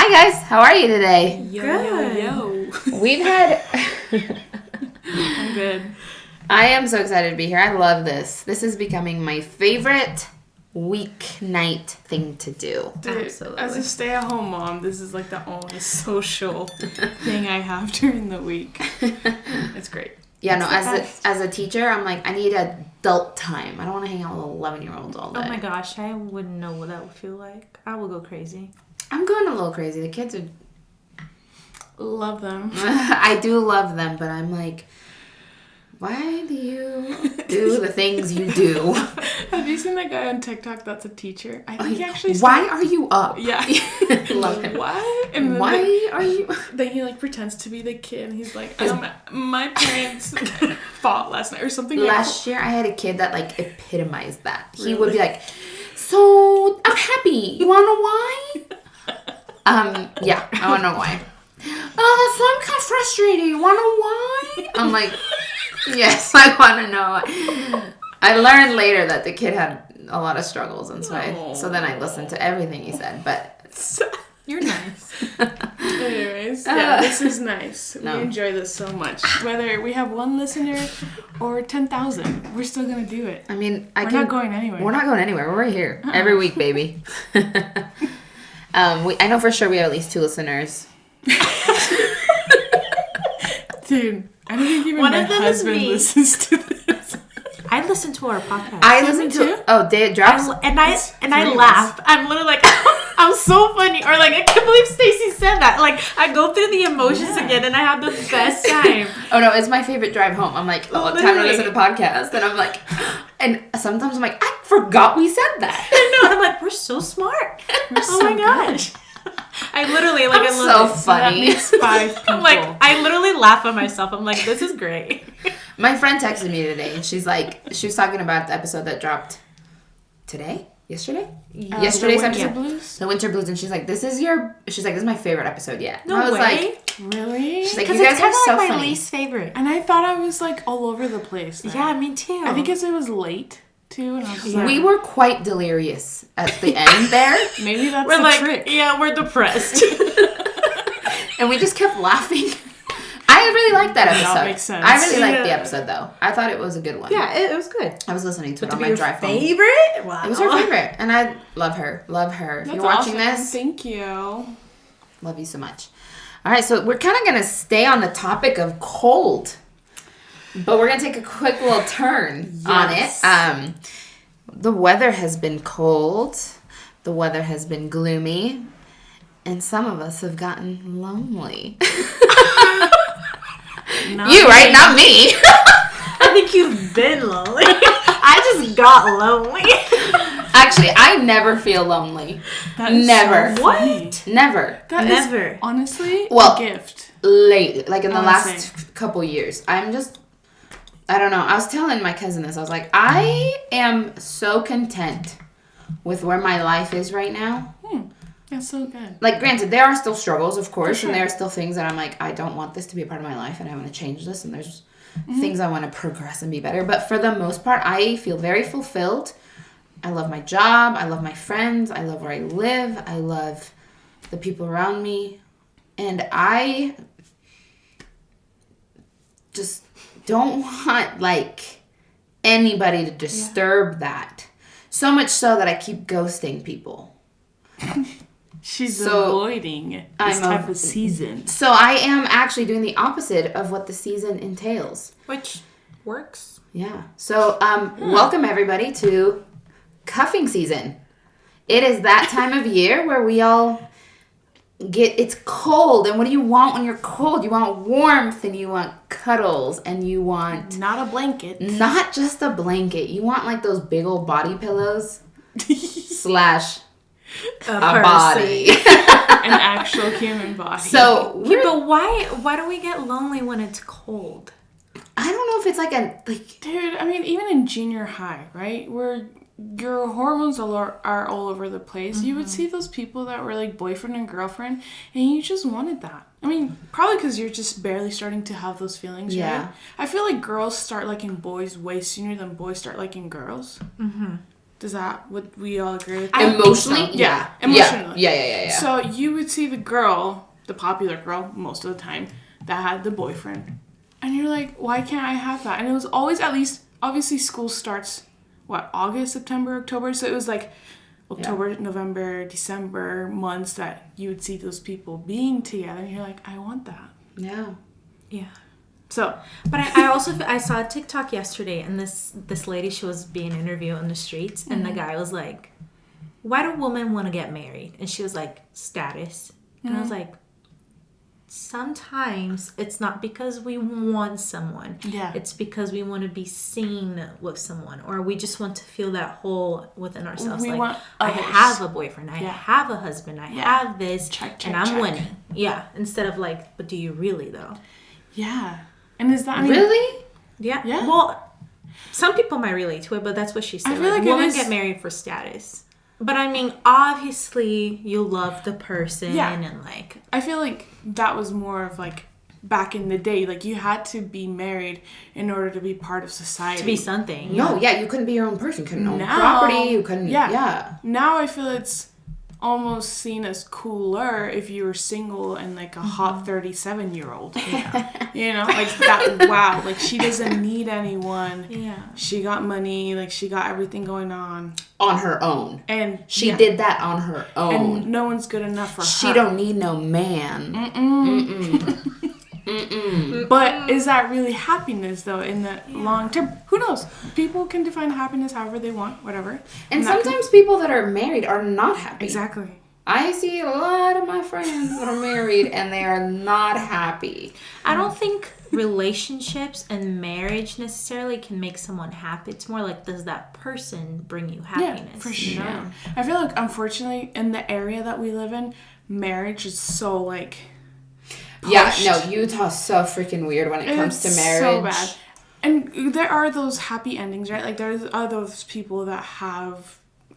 Hi guys, how are you today? Yo. We've had... I'm good. I am so excited to be here. I love this. This is becoming my favorite weeknight thing to do. Dude, Absolutely. as a stay-at-home mom, this is like the only social thing I have during the week. It's great. Yeah, no, as a teacher, I'm like, I need adult time. I don't want to hang out with 11-year-olds all day. Oh my gosh, I wouldn't know what that would feel like. I would go crazy. I'm going a little crazy. The kids are... Love them. I do love them, but I'm like, why do you do the things you do? Have you seen that guy on TikTok that's a teacher? I think he actually Why are you up? Yeah. Love him. What? And then Why are you... Then he like pretends to be the kid and he's like, my parents fought last night or something. Last year, I had a kid that like epitomized that. He would be like, so I'm happy. You want to know why? Yeah, I want to know why. So I'm kind of frustrated. You want to know why? I'm like, yes, I want to know. I learned later that the kid had a lot of struggles, and so then I listened to everything he said. But You're nice. Anyways, yeah, this is nice. No. We enjoy this so much. Whether we have one listener or 10,000, we're still gonna do it. I mean, We're not going anywhere. We're not going anywhere. We're right here every week, baby. I know for sure we have at least 2 listeners. Dude, I don't think even One my of them is husband me. listens to this. I listen to our podcast. I listen to... Oh, Day It Drops? I laugh. I'm literally like, I'm so funny. Or like, I can't believe Stacey said that. Like, I go through the emotions again and I have the best time. Oh no, it's my favorite drive home. I'm like, oh, time to listen to the podcast. And I'm like, and sometimes I'm like, I forgot we said that. I know. And I'm like, we're so smart. Oh my gosh. I literally like. I'm so funny. That makes 5 people. I'm like, I literally laugh at myself. I'm like, this is great. My friend texted me today, and she was talking about the episode that dropped yesterday? Yesterday's the Winter episode. Blues? The Winter Blues, and she's like, this is my favorite episode yet. No and I was way. like, Really? she's like, Because you guys it's are kind of so like my funny. least favorite. And I thought I was like all over the place. Then. Yeah, me too. I think because it was late too, and I was like, We were quite delirious at the end there, maybe that's we're the like, trick. yeah, we're depressed. and we just kept laughing. I really liked that episode. That makes sense. I really liked the Yeah. episode, though. I thought it was a good one. Yeah, it was good. I was listening to it To on be my your drive home. favorite? Wow. It was her favorite, and I love her. Love her. If That's you're watching awesome. this, Thank you. love you so much. All right, so we're kind of going to stay on the topic of cold, but we're going to take a quick little turn on it. The weather has been cold. The weather has been gloomy, and some of us have gotten lonely. You, right? Not me. I think you've been lonely. I just got lonely. Actually, I never feel lonely. That is Never. So funny. Never. That is Never. honestly Well, a gift. Late, like in the Honestly. last couple years, I don't know. I was telling my cousin this. I was like, I am so content with where my life is right now. That's so good. Like, granted, there are still struggles, of course, sure. and there are still things that I'm like, I don't want this to be a part of my life, and I want to change this, and there's things I want to progress and be better. But for the most part, I feel very fulfilled. I love my job. I love my friends. I love where I live. I love the people around me. And I just don't want, like, anybody to disturb that. So much so that I keep ghosting people. She's So, avoiding this type of season. So I am actually doing the opposite of what the season entails. Which works. Yeah. So welcome everybody to cuffing season. It is that time of year where we all it's cold, and what do you want when you're cold? You want warmth, and you want cuddles, and you want Not a blanket. not just a blanket. You want like those big old body pillows slash a body. An actual human body. So Yeah, but why do we get lonely when it's cold? I don't know if it's like dude, I mean, even in junior high, right, where your hormones are all over the place, you would see those people that were like boyfriend and girlfriend, and you just wanted that. I mean, probably because you're just barely starting to have those feelings, Yeah. right? I feel like girls start liking boys way sooner than boys start liking girls. Would we all agree with that? Emotionally? Yeah. Emotionally. Yeah. So you would see the girl, the popular girl, most of the time, that had the boyfriend. And you're like, why can't I have that? And it was always at least, obviously school starts, August, September, October? So it was like October, November, December months that you would see those people being together. And you're like, I want that. Yeah. Yeah. So, but I saw a TikTok yesterday, and this lady, she was being interviewed on the streets, and the guy was like, "Why do women want to get married?" And she was like, "Status." And I was like, sometimes it's not because we want someone. Yeah. It's because we want to be seen with someone, or we just want to feel that hole within ourselves. We like, want I others. have a boyfriend, I have a husband, I have this, check, and I'm check. winning. Yeah. Instead of like, but do you really though? Yeah. And is that... Really? Yeah. Yeah. Well, some people might relate to it, but that's what she said. I feel like women it is... get married for status. But I mean, obviously, you love the person and like... I feel like that was more of like back in the day. Like you had to be married in order to be part of society. To be something. No, you couldn't be your own person. You couldn't own property. You couldn't... Yeah. Now I feel it's almost seen as cooler if you were single and like a hot 37-year-old. Yeah. You know, like that. Wow, like she doesn't need anyone. Yeah. She got money, like she got everything going on her own. And she did that on her own. And no one's good enough for her. She don't need no man. But is that really happiness though in the long term? Who knows? People can define happiness however they want, whatever. And sometimes people that are married are not happy. Exactly. I see a lot of my friends that are married and they are not happy. I don't think relationships and marriage necessarily can make someone happy. It's more like, does that person bring you happiness? Yeah, for sure. You know? I feel like, unfortunately, in the area that we live in, marriage is so, like, pushed. Yeah, no, Utah's so freaking weird when it comes to marriage. So bad. And there are those happy endings, right? Like, there are those people that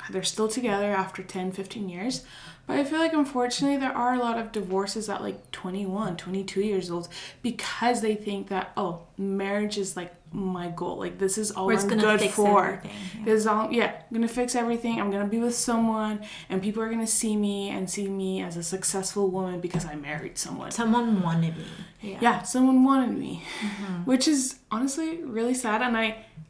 they're still together after 10, 15 years. But I feel like, unfortunately, there are a lot of divorces at, like, 21, 22 years old because they think that, oh, marriage is, like, my goal. Like, this is all I'm good for. This is all, I'm going to fix everything. I'm going to be with someone, and people are going to see me as a successful woman because I married someone. Someone wanted me. Yeah, someone wanted me. Which is, honestly, really sad. And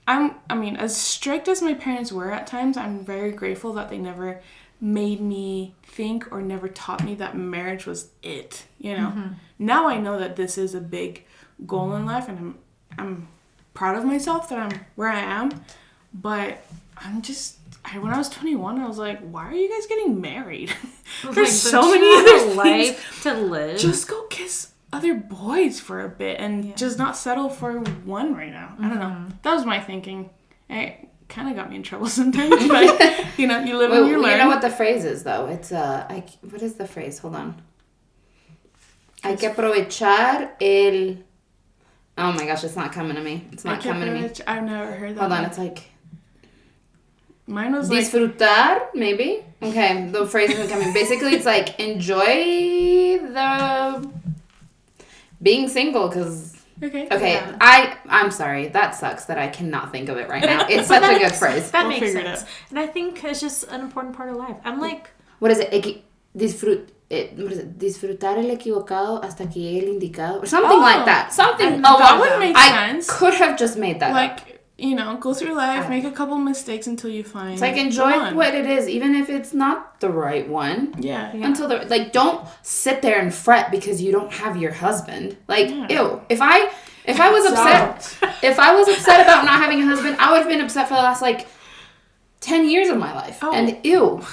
I mean, as strict as my parents were at times, I'm very grateful that they never made me think or never taught me that marriage was it, you know. Now I know that this is a big goal in life, and I'm proud of myself that I'm where I am, but when I was 21, I was like, why are you guys getting married? There's like, so many other life to live. Just go kiss other boys for a bit and just not settle for one right now. I don't know. That was my thinking. It kind of got me in trouble sometimes, but you know, you live and you learn. You know what the phrase is, though? It's what is the phrase? Hold on. Hay que aprovechar el... Oh my gosh, it's not coming to me. It's not coming to me. I've never heard that. Hold on, it's like... Mine was disfrutar, maybe? Okay, the phrase isn't coming. Basically, it's like, enjoy the... being single, because... Okay, yeah. I'm sorry. That sucks that I cannot think of it right now. It's such a good phrase. That makes sense. And I think it's just an important part of life. I'm like... What is it? Disfrutar el equivocado hasta que llegue el indicado. Or something like that. Something along that would make sense. I could have just made that up. You know, go through life, make a couple mistakes until you find... It's like, enjoy what it is, even if it's not the right one. Yeah. Until don't sit there and fret because you don't have your husband. Like, ew. If I was upset about not having a husband, I would have been upset for the last, 10 years of my life. Oh. And ew.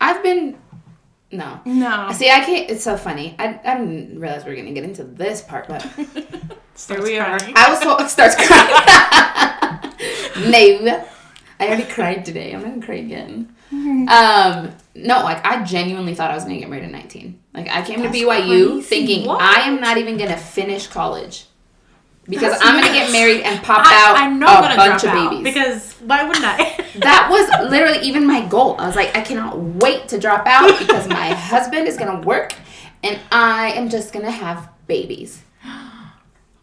I've been... No. See, I can't... It's so funny. I didn't realize we were going to get into this part, but... There we are. I was told... Starts crying. No. I already cried today. I'm going to cry again. No, I genuinely thought I was going to get married at 19. I came to BYU thinking I am not even going to finish college. Because I'm going to get married and pop out a bunch of babies. Because why wouldn't I? That was literally even my goal. I was like, I cannot wait to drop out because my husband is going to work and I am just going to have babies.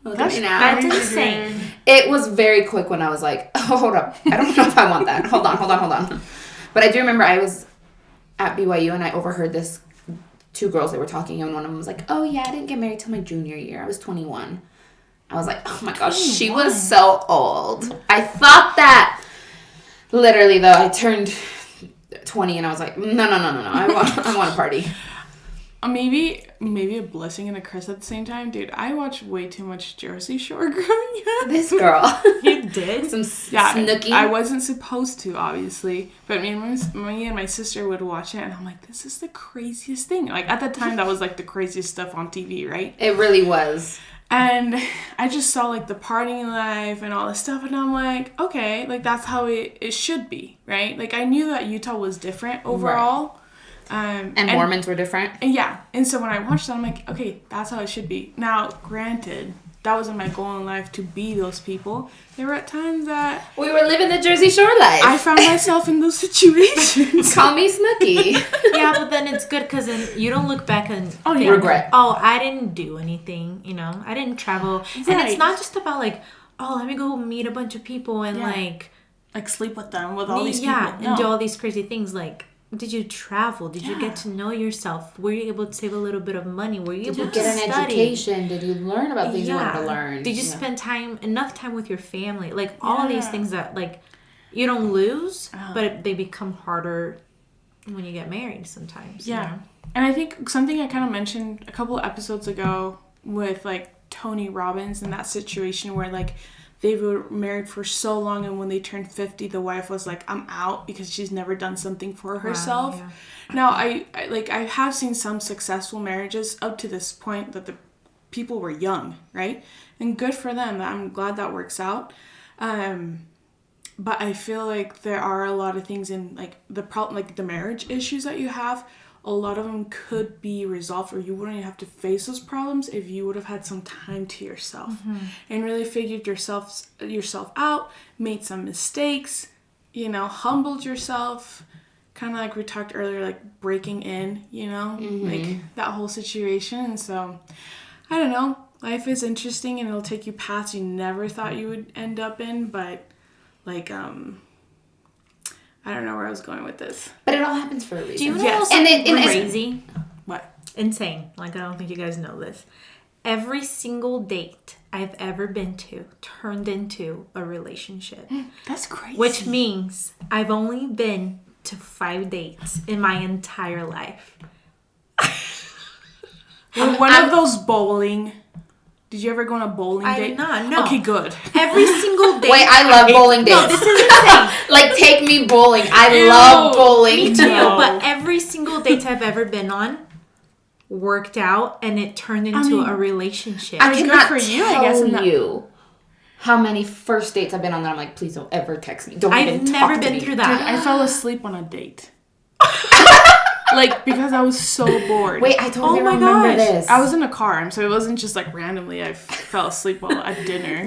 Look at me now. That's insane. It was very quick when I was like, oh, hold up. I don't know if I want that. Hold on. But I do remember I was at BYU and I overheard this. Two girls, they were talking, and one of them was like, oh yeah, I didn't get married till my junior year. I was 21. I was like, oh my gosh, 21. she was so old. I thought that. Literally, though, I turned 20 and I was like, no. I want a party. Maybe a blessing and a curse at the same time. Dude, I watched way too much Jersey Shore growing up. This girl. You did? Some Snooki. I wasn't supposed to, obviously. But me and my sister would watch it, and I'm like, this is the craziest thing. Like, at the time, that was, like, the craziest stuff on TV, right? It really was. And I just saw, like, the partying life and all this stuff, and I'm like, okay, like, that's how it should be, right? Like, I knew that Utah was different overall. Right. And Mormons were different. And so when I watched that, I'm like, okay, that's how it should be. Now, granted, that wasn't my goal in life to be those people. There were at times that we were living the Jersey Shore life. I found myself in those situations. Call me Snooki. Yeah, but then it's good because then you don't look back and think, regret. Oh, I didn't do anything. You know, I didn't travel. Right. And it's not just about like, oh, let me go meet a bunch of people and like sleep with them with all these people. Yeah, and do all these crazy things like. Did you travel? Did you get to know yourself? Were you able to save a little bit of money? Were you able to get an study? education? Did you learn about things you wanted to learn? Did you spend enough time with your family? Like all of these things that like you don't lose, but they become harder when you get married sometimes. Yeah. You know? And I think something I kind of mentioned a couple of episodes ago with like Tony Robbins and that situation where like they were married for so long, and when they turned 50, the wife was like, I'm out, because she's never done something for herself. Wow, yeah. Now, I have seen some successful marriages up to this point that the people were young, right? And good for them. I'm glad that works out. But I feel like there are a lot of things in like the problem, like the marriage issues that you have. A lot of them could be resolved, or you wouldn't even have to face those problems if you would have had some time to yourself and really figured yourself out, made some mistakes, humbled yourself, kind of like we talked earlier, like breaking in, like that whole situation. And so, I don't know, life is interesting and it'll take you paths you never thought you would end up in, but like, I don't know where I was going with this. But it all happens for a reason. Do you know something crazy? What? Insane. Like, I don't think you guys know this. Every single date I've ever been to turned into a relationship. That's crazy. Which means I've only been to 5 dates in my entire life. One of those bowling... Did you ever go on a bowling date? I did not, no. Okay, good. Every single date. Wait, I love bowling dates. No, this is insane. Like, take me bowling. I love bowling. Me too, but every single date I've ever been on worked out, and it turned into a relationship. I cannot for you, tell I guess, you how many first dates I've been on that I'm like, please don't ever text me. Don't even talk to me. I've never been through that. Dude, I fell asleep on a date. Like, because I was so bored. Wait, I totally remember this. I was in a car, so it wasn't just like randomly I fell asleep while at dinner.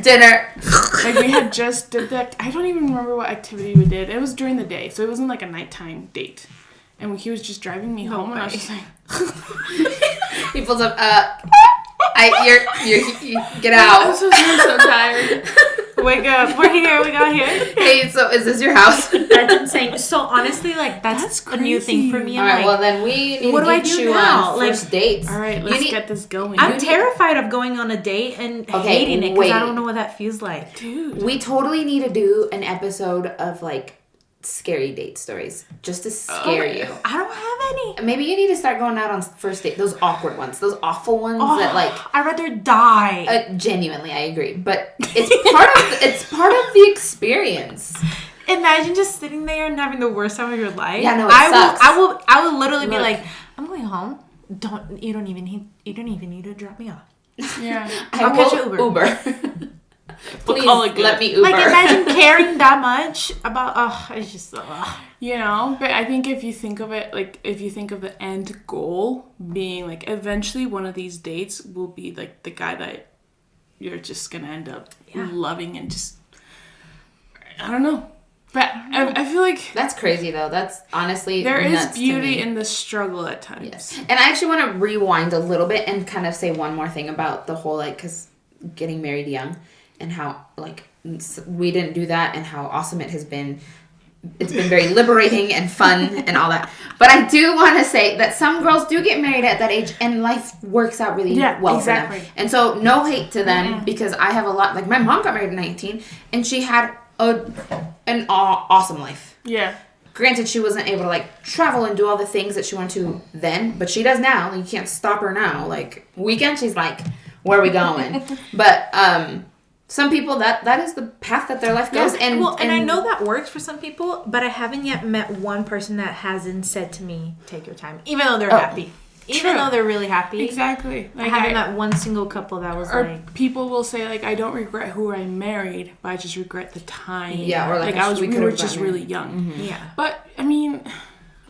Like, we had just did that. I don't even remember what activity we did. It was during the day, so it wasn't like a nighttime date. And he was just driving me home, and I was just like... He pulls up, you get out. I'm so tired. Wake up. We're here. We got here. Hey, so is this your house? That's insane. So honestly, like that's a new thing for me. All right, well then we need to get you on first dates. All right, let's get this going. I'm terrified of going on a date and hating it because I don't know what that feels like. Dude. We totally need to do an episode of like scary date stories just to scare you. I don't have any. Maybe you need to start going out on first date. Those awkward ones, those awful ones that like. I'd rather die. Genuinely, I agree, but it's part of the experience. Imagine just sitting there and having the worst time of your life. Yeah, no, sucks. I will literally be like, I'm going home. You don't even need to drop me off. Yeah, I'll catch an Uber. Please let me Uber. Like, imagine caring that much about, it's just, but I think if you think of it, like, if you think of the end goal being, like, eventually one of these dates will be, like, the guy that you're just gonna end up loving and just, I don't know. But I feel like... That's crazy, though. That's honestly there is nuts beauty in the struggle at times. Yes. And I actually want to rewind a little bit and kind of say one more thing about the whole, like, because... getting married young and how, like, we didn't do that and how awesome it has been. It's been very liberating and fun and all that. But I do want to say that some girls do get married at that age and life works out really well for them. And so no hate to them because I have a lot, like my mom got married at 19 and she had an awesome life. Yeah. Granted, she wasn't able to like travel and do all the things that she wanted to then, but she does now. Like, you can't stop her now. Like weekend, she's like, where are we going? But some people that is the path that their life goes. And I know that works for some people, but I haven't yet met one person that hasn't said to me, take your time, even though they're happy. Even though they're really happy. Exactly. Like, I haven't met one single couple that was like... people will say, like, I don't regret who I married, but I just regret the time. Yeah, or like we were just really young. Mm-hmm. Yeah. But, I mean,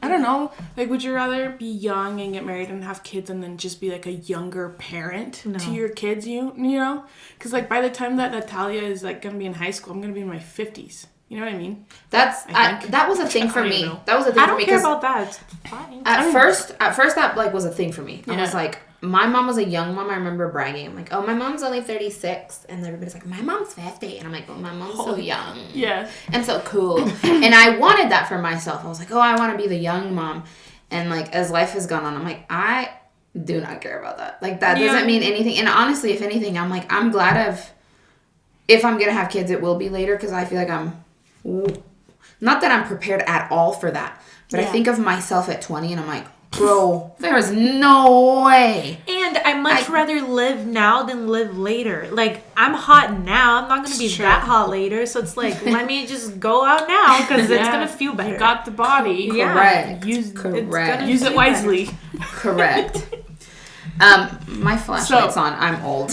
I don't know. Like, would you rather be young and get married and have kids and then just be, like, a younger parent to your kids, you know? Because, like, by the time that Natalia is, like, going to be in high school, I'm going to be in my 50s. You know what I mean? That was a thing for me. That was a thing I for me. I don't care about that. It's fine. At first that like was a thing for me. I was like, my mom was a young mom. I remember bragging. I'm like, oh, my mom's only 36, and everybody's like, my mom's 50, and I'm like, well, my mom's so young. Yeah. And so cool. And I wanted that for myself. I was like, oh, I want to be the young mom. And like as life has gone on, I'm like, I do not care about that. Like that doesn't mean anything. And honestly, if anything, I'm like, I'm glad if I'm gonna have kids, it will be later because I feel like not that I'm prepared at all for that, but I think of myself at 20 and I'm like, bro, there is no way. And I much rather live now than live later. Like, I'm hot now. I'm not going to be that hot later. So it's like, let me just go out now because it's going to feel better. You got the body. Correct. Use it wisely. Correct. My flashlight's on. I'm old.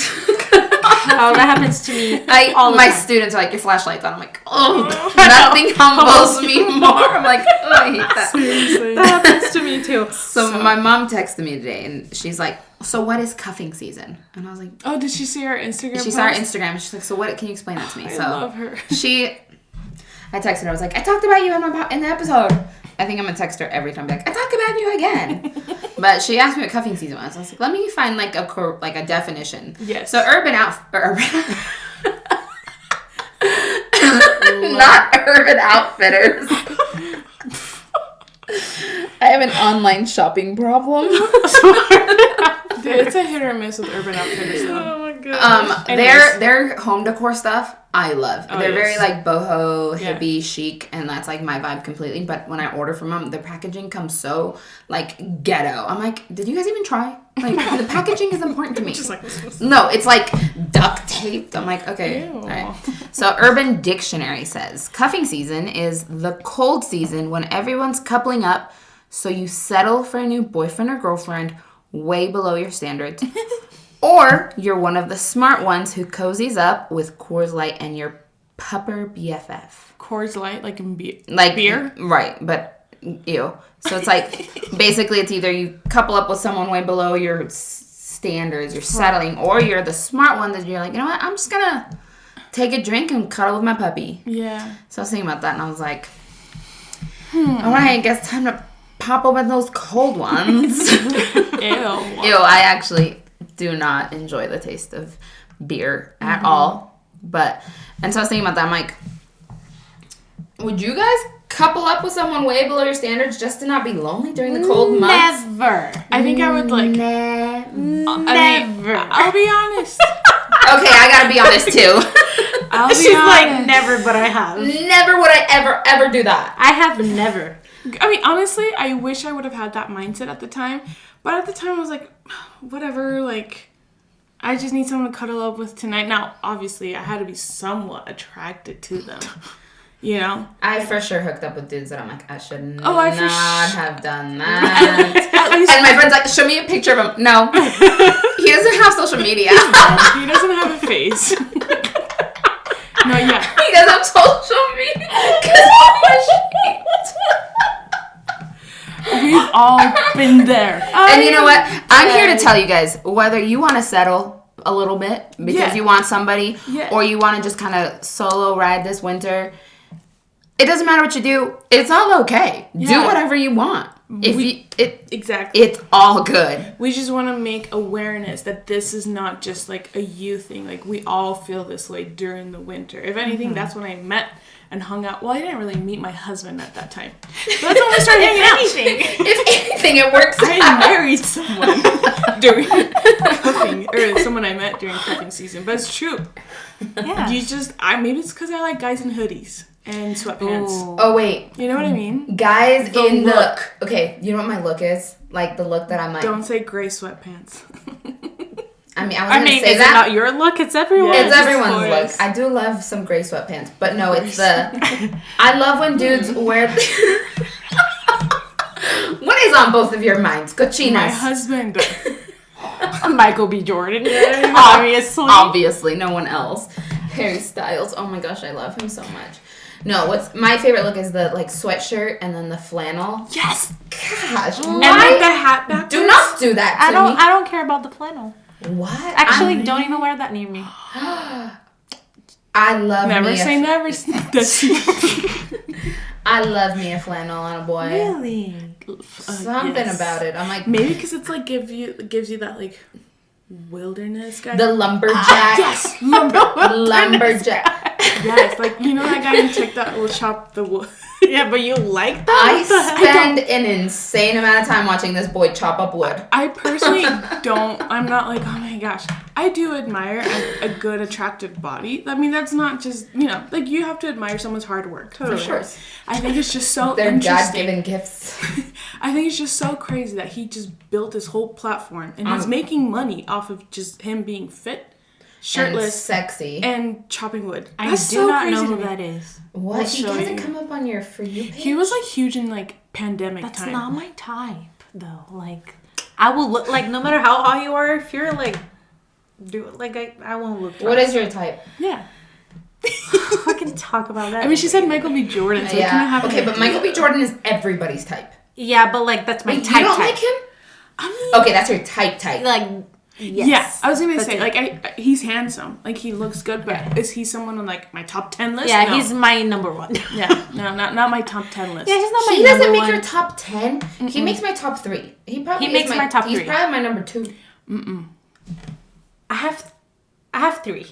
Oh, that happens to me. My students are like, your flashlight's on. I'm like, oh, nothing humbles me more. I'm like, oh, I hate that. Seriously. That happens to me too. So my mom texted me today and she's like, so what is cuffing season? And I was like, oh, did she see our Instagram? She saw our Instagram. She's like, so what? Can you explain that to me? I love her. I texted her. I was like, I talked about you in the episode. I think I'm gonna text her every time. Be like, I talk about you again. But she asked me what cuffing season was. I was like, let me find like a definition. Yes. So not Urban Outfitters. I have an online shopping problem. Dude, it's a hit or miss with Urban Outfitters though. Oh my god. Their home decor stuff I love. Oh, They're very like boho, hippie, chic, and that's like my vibe completely. But when I order from them, the packaging comes so like ghetto. I'm like, did you guys even try? Like the packaging is important to me. Just like, no, it's like duct taped. I'm like, okay. Ew. All right. So Urban Dictionary says cuffing season is the cold season when everyone's coupling up, so you settle for a new boyfriend or girlfriend way below your standards. Or you're one of the smart ones who cozies up with Coors Light and your pupper BFF. Coors Light, like in beer? Right, but ew. So it's like, basically it's either you couple up with someone way below your standards, you're settling, or you're the smart one that you're like, you know what, I'm just gonna take a drink and cuddle with my puppy. Yeah. So I was thinking about that and I was like, all right, I guess time to pop open those cold ones. Ew. Ew, I actually do not enjoy the taste of beer at all. And so I was thinking about that. I'm like, would you guys couple up with someone way below your standards just to not be lonely during the cold months? Never. I think I would like... Never. I'll be honest. Okay, I gotta be honest too. She's like, never, but I have. Never would I ever do that. I have never. I mean, honestly, I wish I would have had that mindset at the time. But at the time, I was like, whatever, like, I just need someone to cuddle up with tonight. Now, obviously, I had to be somewhat attracted to them, you know? I for sure hooked up with dudes that I'm like, I should not have done that. At least and my friend's like, show me a picture of him. No. He doesn't have social media. He doesn't have a face. No, yeah. He doesn't have social media. We've all been there. And you know what? I'm here to tell you guys, whether you want to settle a little bit because you want somebody or you want to just kind of solo ride this winter, it doesn't matter what you do. It's all okay. Do Yeah. whatever you want. Exactly. It's all good. We just want to make awareness that this is not just like a you thing. Like we all feel this way during the winter. If anything, that's when I met and hung out. Well, I didn't really meet my husband at that time. But that's when we started hanging out. If anything, it works I out. married someone during cuffing, or someone I met during cuffing season. But it's true. Yeah. You just, maybe it's because I like guys in hoodies and sweatpants. Oh, wait. You know what I mean? Guys The in look. Okay, you know what my look is? Like, the look that I'm like... Don't say gray sweatpants. I mean, I was going to say is that. it not your look? It's everyone's. Yeah, It's everyone's boys. look. I do love some gray sweatpants. But no, it's the... I love when dudes wear... What is on both of your minds? Cochinas. My husband. Michael B. Jordan. Obviously. Obviously, no one else. Harry Styles. Oh my gosh, I love him so much. No, what's my favorite look is the like sweatshirt and then the flannel. Yes. Gosh, And like the hat back. do not do that to me. I don't care about the flannel. What? Actually, don't even wear that near me. I love Never me say never. I love me a flannel on a boy. Really? Something Yes. about it. I'm like Maybe because it's like gives you that like wilderness guy. the lumberjack. Yes. Lumberjack. Yes, like you know that guy in TikTok that will chop the wood. Yeah, but you like that? I spend an insane amount of time watching this boy chop up wood. I personally don't. I'm not like, oh my gosh. I do admire a good, attractive body. I mean, that's not just like you have to admire someone's hard work. Totally. For sure. I think it's just so They're interesting. God-given gifts. I think it's just so crazy that he just built his whole platform and he's making money off of just him being fit, shirtless, and sexy. and chopping wood. I That's do so not crazy know to who me. that is. What? I'll He show hasn't you. come up on your For You page? He was like huge in like pandemic That's time. not my type, though. Like, I will look like no matter how hot you are, if you're like, I won't look. What is your type? Yeah. I can talk about that. I mean, she said Michael B. Jordan, so I kind of have Okay, an but idea. Michael B. Jordan is everybody's type. Yeah, but like that's my Wait, type. you don't type. like him? I mean, Okay, that's your type. Like, yes. yeah, I was gonna That's say it. like he's handsome, like he looks good, but is he someone on like my top 10 list? Yeah, No. he's my number one. yeah, no, not my top 10 list. Yeah, he's not my He number doesn't make one. your top 10. He makes my top 3. He probably He makes is my top He's 3. probably my number 2. I have 3.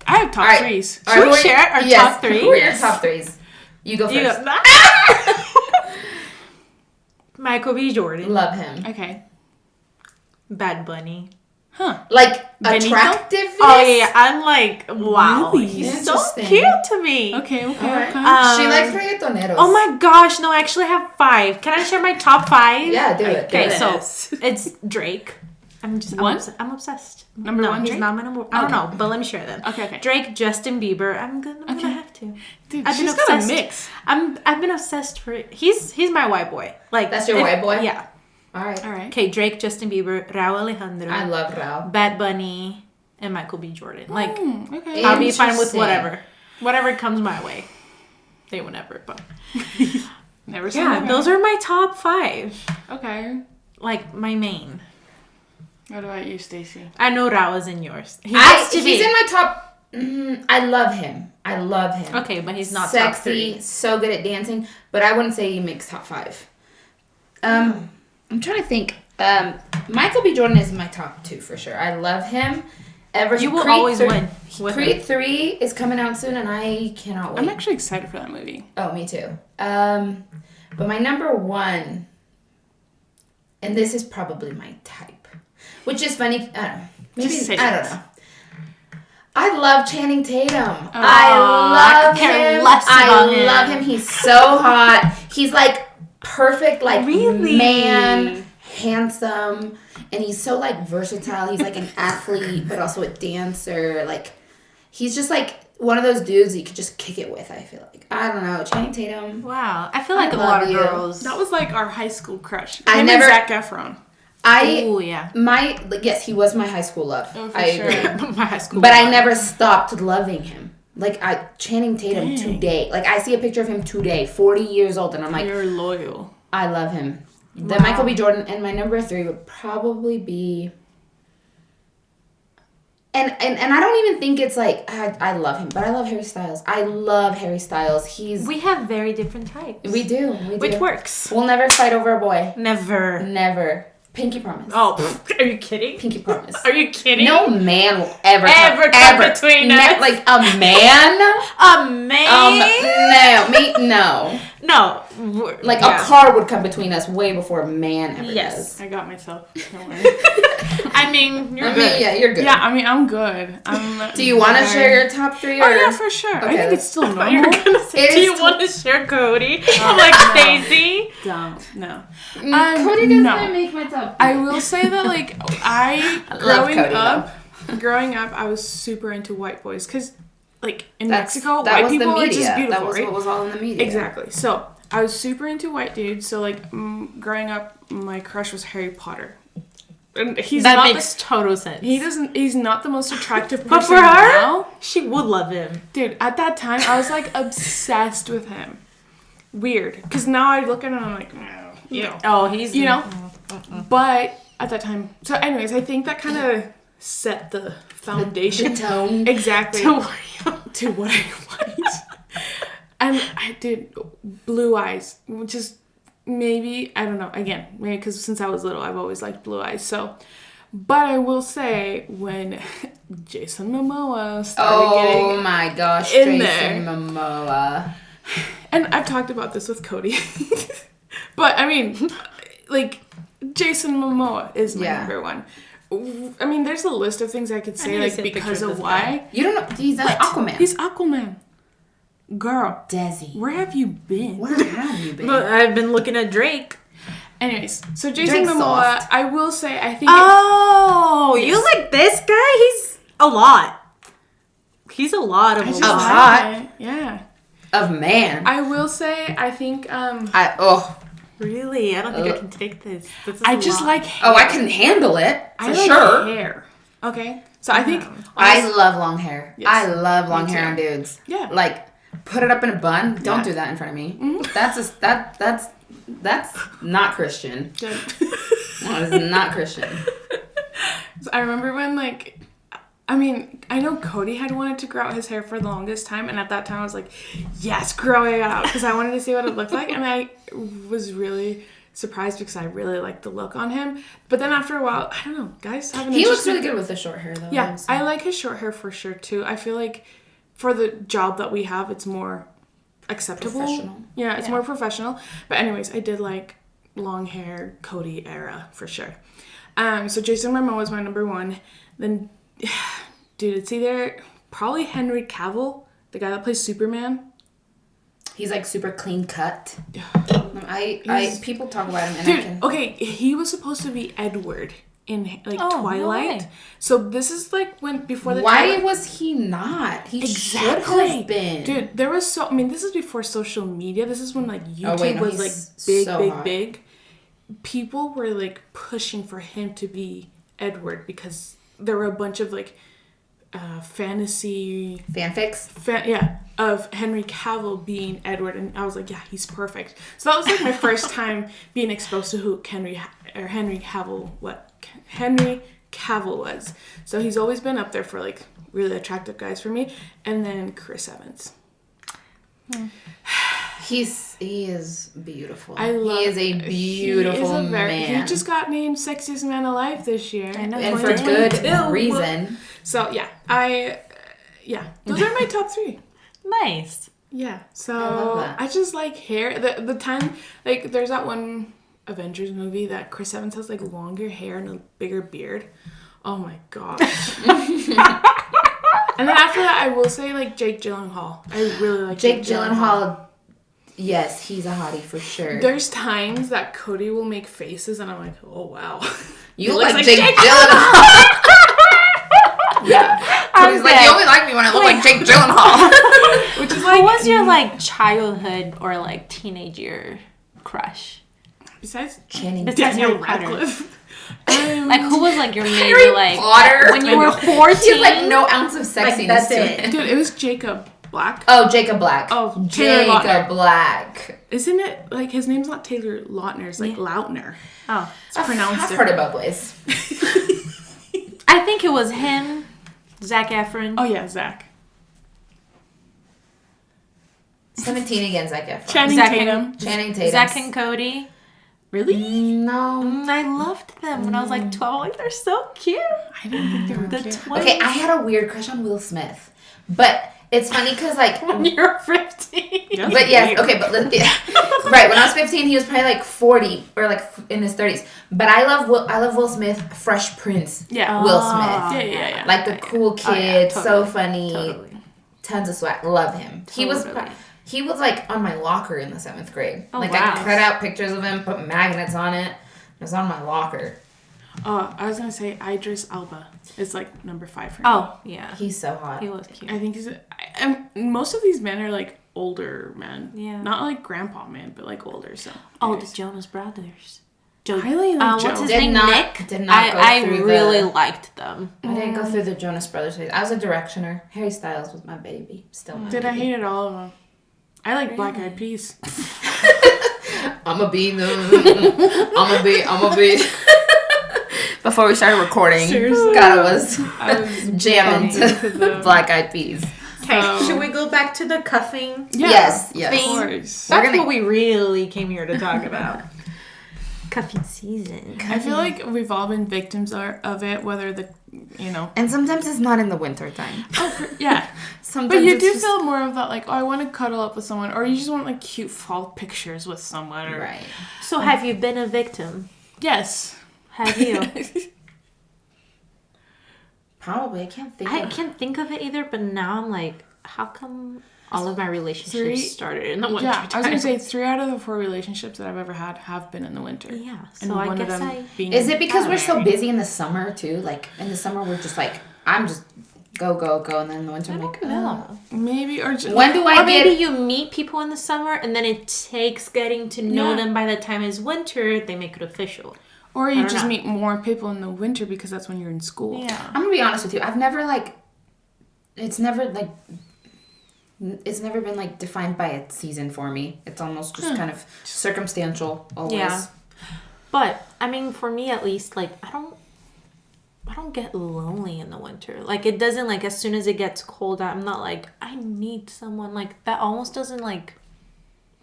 I have top All right. threes. All Should we who are- share our yes, top 3? Who are your top 3s? You go first. You go. Michael B. Jordan, Love him. Okay. Bad Bunny. Huh. Like, Benito? attractiveness? Oh yeah, I'm like, wow, Really? he's so Interesting. cute to me. Okay. Alright. Okay. She likes reggaetoneros. Oh my gosh, no, I actually have 5. Can I share my top 5? Yeah, do it. Okay, do it. so Yes. it's Drake. I'm obsessed. Number no, one, he's Drake? not my number. I don't know, but let me share them. Okay. Drake, Justin Bieber. I'm gonna Okay. have to. Dude, I've been she's got a obsessed. mix. I've been obsessed for. He's my white boy. Like That's your white boy? Yeah. All right. All right. Okay, Drake, Justin Bieber, Rauw Alejandro, I love Rao. Bad Bunny, and Michael B. Jordan. Like Okay. I'll be fine with Interesting. whatever comes my way. They whenever, but Never seen yeah, that. those are my top 5. Okay. Like my main. What about you, Stacey? I know Rauw is in yours. He has to be. He's in my top. I love him. Okay, but he's not sexy, top 3. so good at dancing. But I wouldn't say he makes top 5. I'm trying to think. Michael B. Jordan is my top 2 for sure. I love him. You will Creed always 3 win with Creed him. 3 is coming out soon, and I cannot wait. I'm actually excited for that movie. Oh, me too. But my number 1, and this is probably my type, which is funny. I don't know. Maybe Just say I it. don't know. I love Channing Tatum. I I love could care him. less I about him. love him. He's so hot. He's like perfect, like Really? man, handsome, and he's so like versatile. He's like an athlete, but also a dancer. Like he's just like one of those dudes you could just kick it with. I feel like I don't know Channing Tatum. Wow, I feel I like a love lot of you. girls. That was like our high school crush. I Him never- and Zac Efron. Oh yeah, Yes, he was my high school love. Oh, for I sure. agree. my high school. But I love. never stopped loving him. Like Channing Tatum Dang. today. Like I see a picture of him today, 40 years old, and I'm like, You're loyal. I love him. The Wow. Michael B. Jordan, and my number 3 would probably be. And I don't even think it's like, I love him, but I love Harry Styles. I love Harry Styles. We have very different types. We do. Which works. We'll never fight over a boy. Never. Never. Pinky promise. Oh, are you kidding? Pinky promise. Are you kidding? No man will ever come between us. Like a man? A man? No. No. Like a car would come between us way before a man ever does. I got myself. Don't worry. I mean, you're good. Yeah, you're good. Yeah, I mean, I'm good. Do you want to share your top 3? Or? Oh, yeah, for sure. Okay, I think it's still normal. You're going to say, do you want to share Cody? I'm like, Daisy. Don't. No. Cody doesn't make my top 3. I will say that, like, growing up, I was super into white boys. Because, like, in Mexico, white people are just beautiful, That was right? what was all in the media. Exactly. So, I was super into white dudes. So, like, growing up, my crush was Harry Potter. And that makes total sense. He's not the most attractive person. But for her, now, she would love him. Dude, at that time, I was, like, obsessed with him. Weird. Because now I look at him and I'm like, no. You know. Oh, he's... You know? But at that time... So anyways, I think that kind of set the foundation. The tone. Exactly. To what I want. And I did blue eyes, which is maybe, I don't know, again, maybe because since I was little, I've always liked blue eyes. So, but I will say when Jason Momoa started getting... Oh my gosh, in Jason there. Momoa. And I've talked about this with Cody. But, I mean, like, Jason Momoa is my number one. I mean, there's a list of things I could say, like, because of why. You don't know. He's Aquaman. He's Aquaman. Girl. Desi. Where have you been? Where have you been? But I've been looking at Drake. Anyways, so Jason Drake's Momoa, soft. I will say, I think... You like this guy? He's a lot. He's a lot of hot. Yeah. Of man. I will say, I think... Really? I don't think I can take this. This is I a just lot. like hair. Oh, I can handle it. For I sure. like hair. Okay? So I think... I love long hair. Yes. I love long Me hair too. on dudes. Yeah. Like, put it up in a bun. Don't Yeah. do that in front of me. Mm-hmm. That's not Christian. Good. That is not Christian. So I remember when, like... I mean, I know Cody had wanted to grow out his hair for the longest time, and at that time I was like, yes, grow it out, because I wanted to see what it looked like, and I was really surprised because I really liked the look on him. But then after a while, I don't know, guys have an He looks interesting... really good with the short hair, though. Yeah, I like his short hair for sure, too. I feel like for the job that we have, it's more acceptable. Professional. Yeah, it's more professional. But anyways, I did like long hair Cody era for sure. So Jason Momoa was my number one. Then, dude, it's either probably Henry Cavill, the guy that plays Superman. He's like super clean cut. People talk about him, and Dude, okay, he was supposed to be Edward in like Twilight. No way. So this is like before the Why Twilight... was he not? He should Exactly. have been. Dude, there was so... I mean, this is before social media. This is when, like, YouTube was, like, he's big, so big, hot. big. People were, like, pushing for him to be Edward because there were a bunch of, like, fantasy... Fanfics? Of Henry Cavill being Edward. And I was like, yeah, he's perfect. So that was, like, my first time being exposed to who Henry Cavill was. So he's always been up there for, like, really attractive guys for me. And then Chris Evans. He is beautiful. He is a beautiful man. He just got named Sexiest Man Alive this year. I know. And for good reason. So, yeah. Those are my top 3. Nice. Yeah. So, I love that. I just like hair. The time, like, there's that one Avengers movie that Chris Evans has, like, longer hair and a bigger beard. Oh, my gosh. And then after that, I will say, like, Jake Gyllenhaal. I really like Jake Gyllenhaal. Yes, he's a hottie for sure. There's times that Cody will make faces, and I'm like, oh, wow. You look like Jake Gyllenhaal. Yeah. Cody's like, you only like me when I look like Jake Gyllenhaal. Which is like... Who was your, like, childhood or, like, teenage year crush? Besides Channing Besides Daniel Harry Potter. Radcliffe. Like, who was, like, your major, Harry like... Potter. When you were 14? He has, like, no ounce of sexiness that's to it. it. Dude, it was Jacob Black. Oh, Jacob Black. Oh, Taylor Lautner. Jacob Black. Isn't it, like, his name's not Taylor Lautner, it's like Lautner. Oh. It's pronounced I've heard about boys. I think it was him. Zac Efron. Oh yeah, Zach. 17 again, Zac Efron. Channing Zac Tatum. Channing Tatum. Zac and Cody. Really? No. I loved them when I was like 12. I'm like, they're so cute. I didn't think they were The cute. twins. Okay, I had a weird crush on Will Smith. But it's funny because, like... When you were 15. That's But yes, weird. okay, but yeah. Right, when I was 15, he was probably like 40 or like in his 30s. But I love Will Smith, Fresh Prince. Yeah. Will Smith. Yeah. Like the cool kid, Oh, yeah, so totally, funny, Totally. tons of swag. Love him. Totally. He was like on my locker in the 7th grade. Oh, like wow. I cut out pictures of him, put magnets on it. It was on my locker. I was gonna say Idris Elba is like number 5 for me. Oh, yeah. He's so hot. He was cute. I think most of these men are like older men. Yeah. Not like grandpa men, but like older. So. Oh, the anyways. Jonas Brothers. I really like What's Joe. his Did name? not- Nick? did not go I through really the- liked them. I didn't go through the Jonas Brothers phase. I was a directioner. Harry Styles was my baby. Still my Did I baby. hated all of them? I like Black Eyed Peas. I'ma be I'ma be. Before we started recording, Seriously? Scott was I was jamming into to them. Black Eyed Peas. Okay, So- should we go back to the cuffing? Yeah, Yes. Of course. That's gonna- what we really came here to talk about. Cuffing season. I feel like we've all been victims of it, whether And sometimes it's not in the winter time. yeah. Sometimes But you it's do just- feel more of that, like, oh, I want to cuddle up with someone, or you just want, like, cute fall pictures with someone. Or, right. So have you been a victim? Yes. Have you? Probably. I can't think. I of can't think of it either, but now I'm like, how come all of my relationships Three- started in the winter Yeah, I was going to say time? 3 out of the 4 relationships that I've ever had have been in the winter. Yeah, And so I one of guess them being Is it because we're so married. busy in the summer too? Like in the summer we're just like I'm just go, and then in the winter I'm like No. Maybe, or just... when do I Or maybe get? you meet people in the summer and then it takes getting to know Yeah. them. By the time it's winter, they make it official. Or you don't just know. meet more people in the winter because that's when you're in school. I'm gonna be honest with you. I've never like. It's never been like defined by a season for me. It's almost just kind of circumstantial always. Yeah. But I mean, for me at least, like I don't get lonely in the winter. Like it doesn't like as soon as it gets cold, I'm not like I need someone. Like that almost doesn't like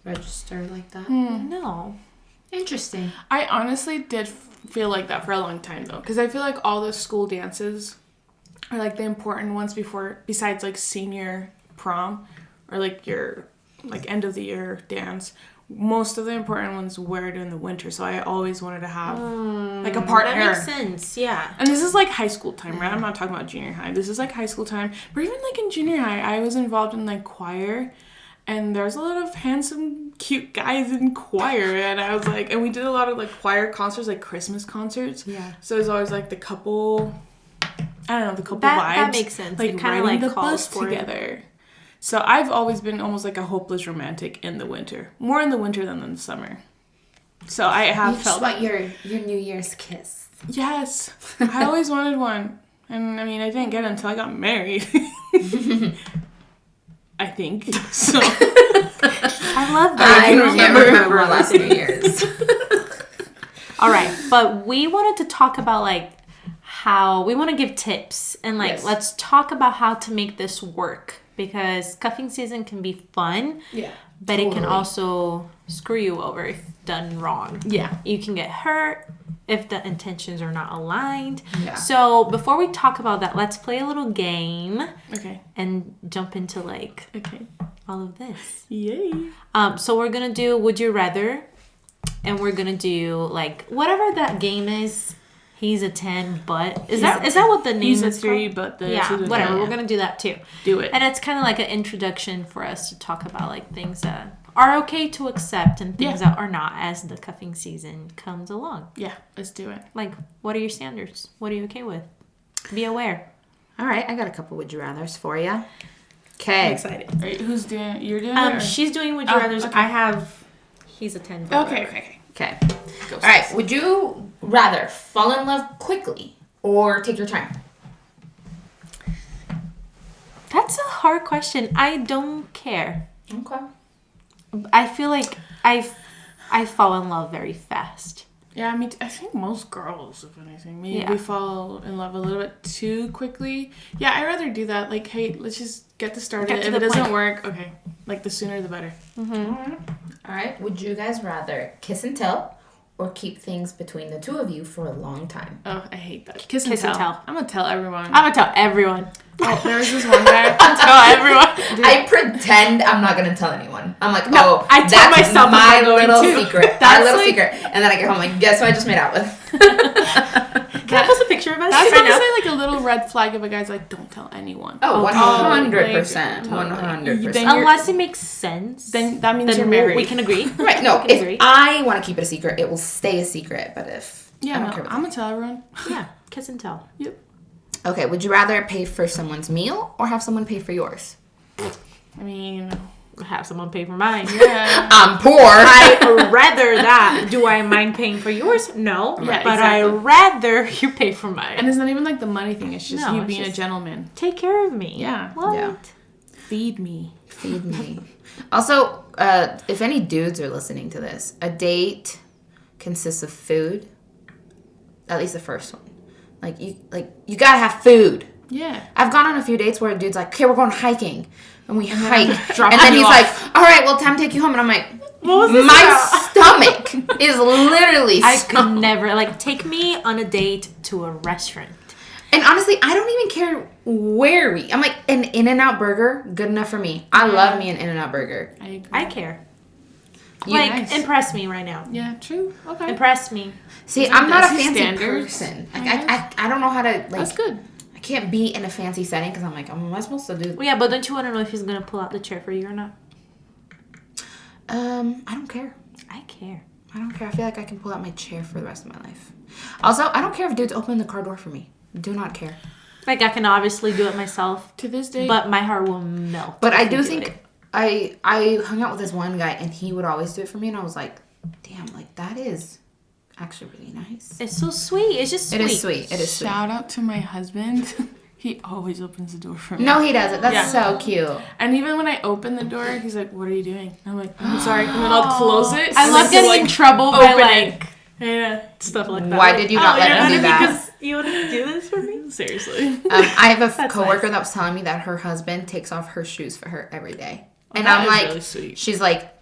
Register like that. no. Interesting. I honestly did feel like that for a long time, though. Because I feel like all the school dances are, like, the important ones besides, like, senior prom or, like, your, like, end of the year dance. Most of the important ones were during the winter, so I always wanted to have, like, a partner. That makes sense. Yeah. And this is, like, high school time, right? I'm not talking about junior high. This is, like, high school time. But even, like, in junior high, I was involved in, like, choir. And there's a lot of handsome, cute guys in choir. And I was like, and we did a lot of like choir concerts, like Christmas concerts. Yeah. So it was always like the couple, I don't know, the couple That- vibes. that makes sense. Like It kinda, riding like, the calls bus for it. together. So I've always been almost like a hopeless romantic in the winter. More in the winter than in the summer. So I have You felt just want your New Year's kiss. yes. I always wanted one. And I mean, I didn't get it until I got married. I think. So I love I that. don't remember last New Year's. All right, but we wanted to talk about like how we want to give tips and like Yes. let's talk about how to make this work because cuffing season can be fun, yeah. but it can Totally. also screw you over if done wrong. Yeah. You can get hurt if the intentions are not aligned. Yeah. So before we talk about that, let's play a little game Okay. and jump into like Okay. all of this. Yay. So we're gonna do Would You Rather, and we're gonna do like whatever that game is. He's a 10, but is that what the name He's a is? 3, called? but the Yeah, she's a whatever. 10. We're gonna do that too. Do it. And it's kind of like an introduction for us to talk about like things that are okay to accept and things that are not as the cuffing season comes along. Yeah, let's do it. Like, what are your standards? What are you okay with? Be aware. All right, I got a couple would you rather's for you. I'm Okay. excited. All right, who's doing? You're doing it? Or? She's doing Would You Oh, Rather's. okay. I have. He's a 10. but Okay, whatever. okay. Okay. Go All right. Would you rather fall in love quickly or take your time? That's a hard question. I don't care. Okay. I feel like I fall in love very fast. Yeah, I mean, I think most girls, if anything, maybe Yeah. we fall in love a little bit too quickly. Yeah, I'd rather do that. Like, hey, let's just get this started. Get to If the it doesn't point. work, okay. Like, the sooner the better. All right. Would you guys rather kiss and tell or keep things between the two of you for a long time? Oh, I hate that. Kiss and tell. I'm gonna tell everyone. I'm gonna tell everyone. Oh, there was this one guy. Tell everyone. I pretend I'm not gonna tell anyone. I'm like, No, oh, I tell that's myself I'm my not going little to. secret. My That's little like- secret. And then I get home like, guess what I just made out with? Can I post a picture of us That's right now? honestly like a little red flag if a guy's like, don't tell anyone. Oh, Okay. 100%. Totally. 100%. Then you're- Unless it makes sense. Then that means then you're married. we can agree. Right, no, We can if agree. I want to keep it a secret, it will stay a secret. But if I Yeah, don't no, care what I'm gonna tell everyone. Yeah, kiss and tell. Yep. Okay, would you rather pay for someone's meal or have someone pay for yours? I mean, Have someone pay for mine. yeah. I'm poor. I rather that. Do I mind paying for yours? No. Yeah, but I exactly. rather you pay for mine. And it's not even like the money thing. It's just No, you it's being a just- gentleman. Take care of me. Yeah. What? Yeah. Feed me. Feed me. Also, if any dudes are listening to this, a date consists of food. At least the first one. You gotta have food. Yeah. I've gone on a few dates where a dude's like, okay, we're going hiking. And we hike. drop And then you he's off. like, all right, well, time to take you home. And I'm like, What was this my about? stomach is literally I so... could never, like, take me on a date to a restaurant. And honestly, I don't even care where we... I'm like, an In-N-Out burger, good enough for me. I love me an In-N-Out burger. I agree. I care. You- Like, Nice. impress me right now. Yeah, true. Okay. Impress me. See, Isn't I'm not a Desi fancy standards? person. I Like, guess. I don't know how to... Like, That's good. I can't be in a fancy setting because I'm like, am I supposed to do... Well, yeah, but don't you want to know if he's going to pull out the chair for you or not? I don't care. I care. I don't care. I feel like I can pull out my chair for the rest of my life. Also, I don't care if dudes open the car door for me. Do not care. Like, I can obviously do it myself, To this day. but my heart will melt. But if I you do do think it. I hung out with this one guy and he would always do it for me and I was like, damn, like that is actually really nice. It's so sweet. It's just sweet. It is sweet. It is sweet. Shout out to my husband. He always opens the door for me. No, he doesn't. That's Yeah. so cute. And even when I open the door, he's like, "What are you doing?" And I'm like, "I'm sorry." And then I'll close it. I and love then getting in trouble by, open it. like, stuff like that. Why Like, did you not let you're him do doing it that? Because you wouldn't do this for me? Seriously. I have a That's coworker nice. that was telling me that her husband takes off her shoes for her every day. And that I'm is like, really sweet. she's like,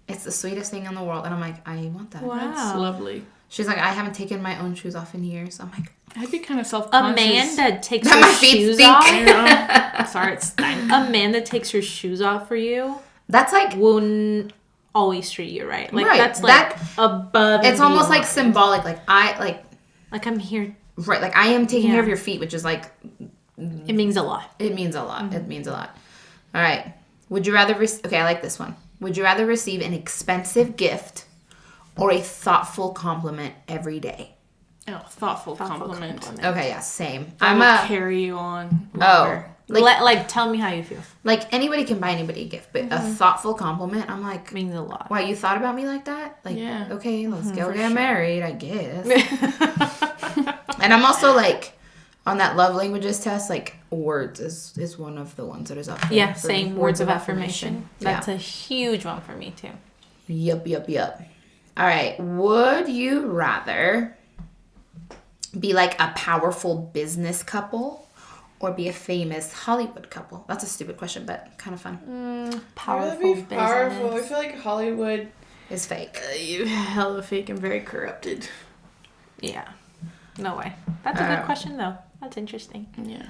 it's the sweetest thing in the world. And I'm like, I want that. Wow. That's lovely. She's like, I haven't taken my own shoes off in years. I'm like, I'd be kind of A self-conscious. man that takes That her my feet shoes stink. off. I know. Sorry, it's stank. A man that takes her shoes off for you that's like, will always treat you right. Like, Right, that's like that- above. it's and almost like beyond. symbolic. Like Like, I'm here. right, like I am taking care Yeah. of your feet, which is like, It means a lot. it means a lot. It means a lot. All right. Would you rather, okay, I like this one. Would you rather receive an expensive gift or a thoughtful compliment every day? Oh, thoughtful compliment. Okay, yeah, same. I I'm will a, carry you on. oh, longer. like, Tell me how you feel. like anybody can buy anybody a gift, but a thoughtful compliment, I'm like, It means a lot. wow, you thought about me like that? Like, Yeah. okay, let's go for get sure. married, I guess. And I'm also like, on that love languages test, like words is one of the ones that is up there. Yeah, for me. saying words of affirmation. That's yeah. a huge one for me, too. Yup. All right. Would you rather be like a powerful business couple or be a famous Hollywood couple? That's a stupid question, but kind of fun. Powerful business. feel like Hollywood It's fake. hella fake and very corrupted. Yeah. No way. That's a good question, though. That's interesting. Yeah.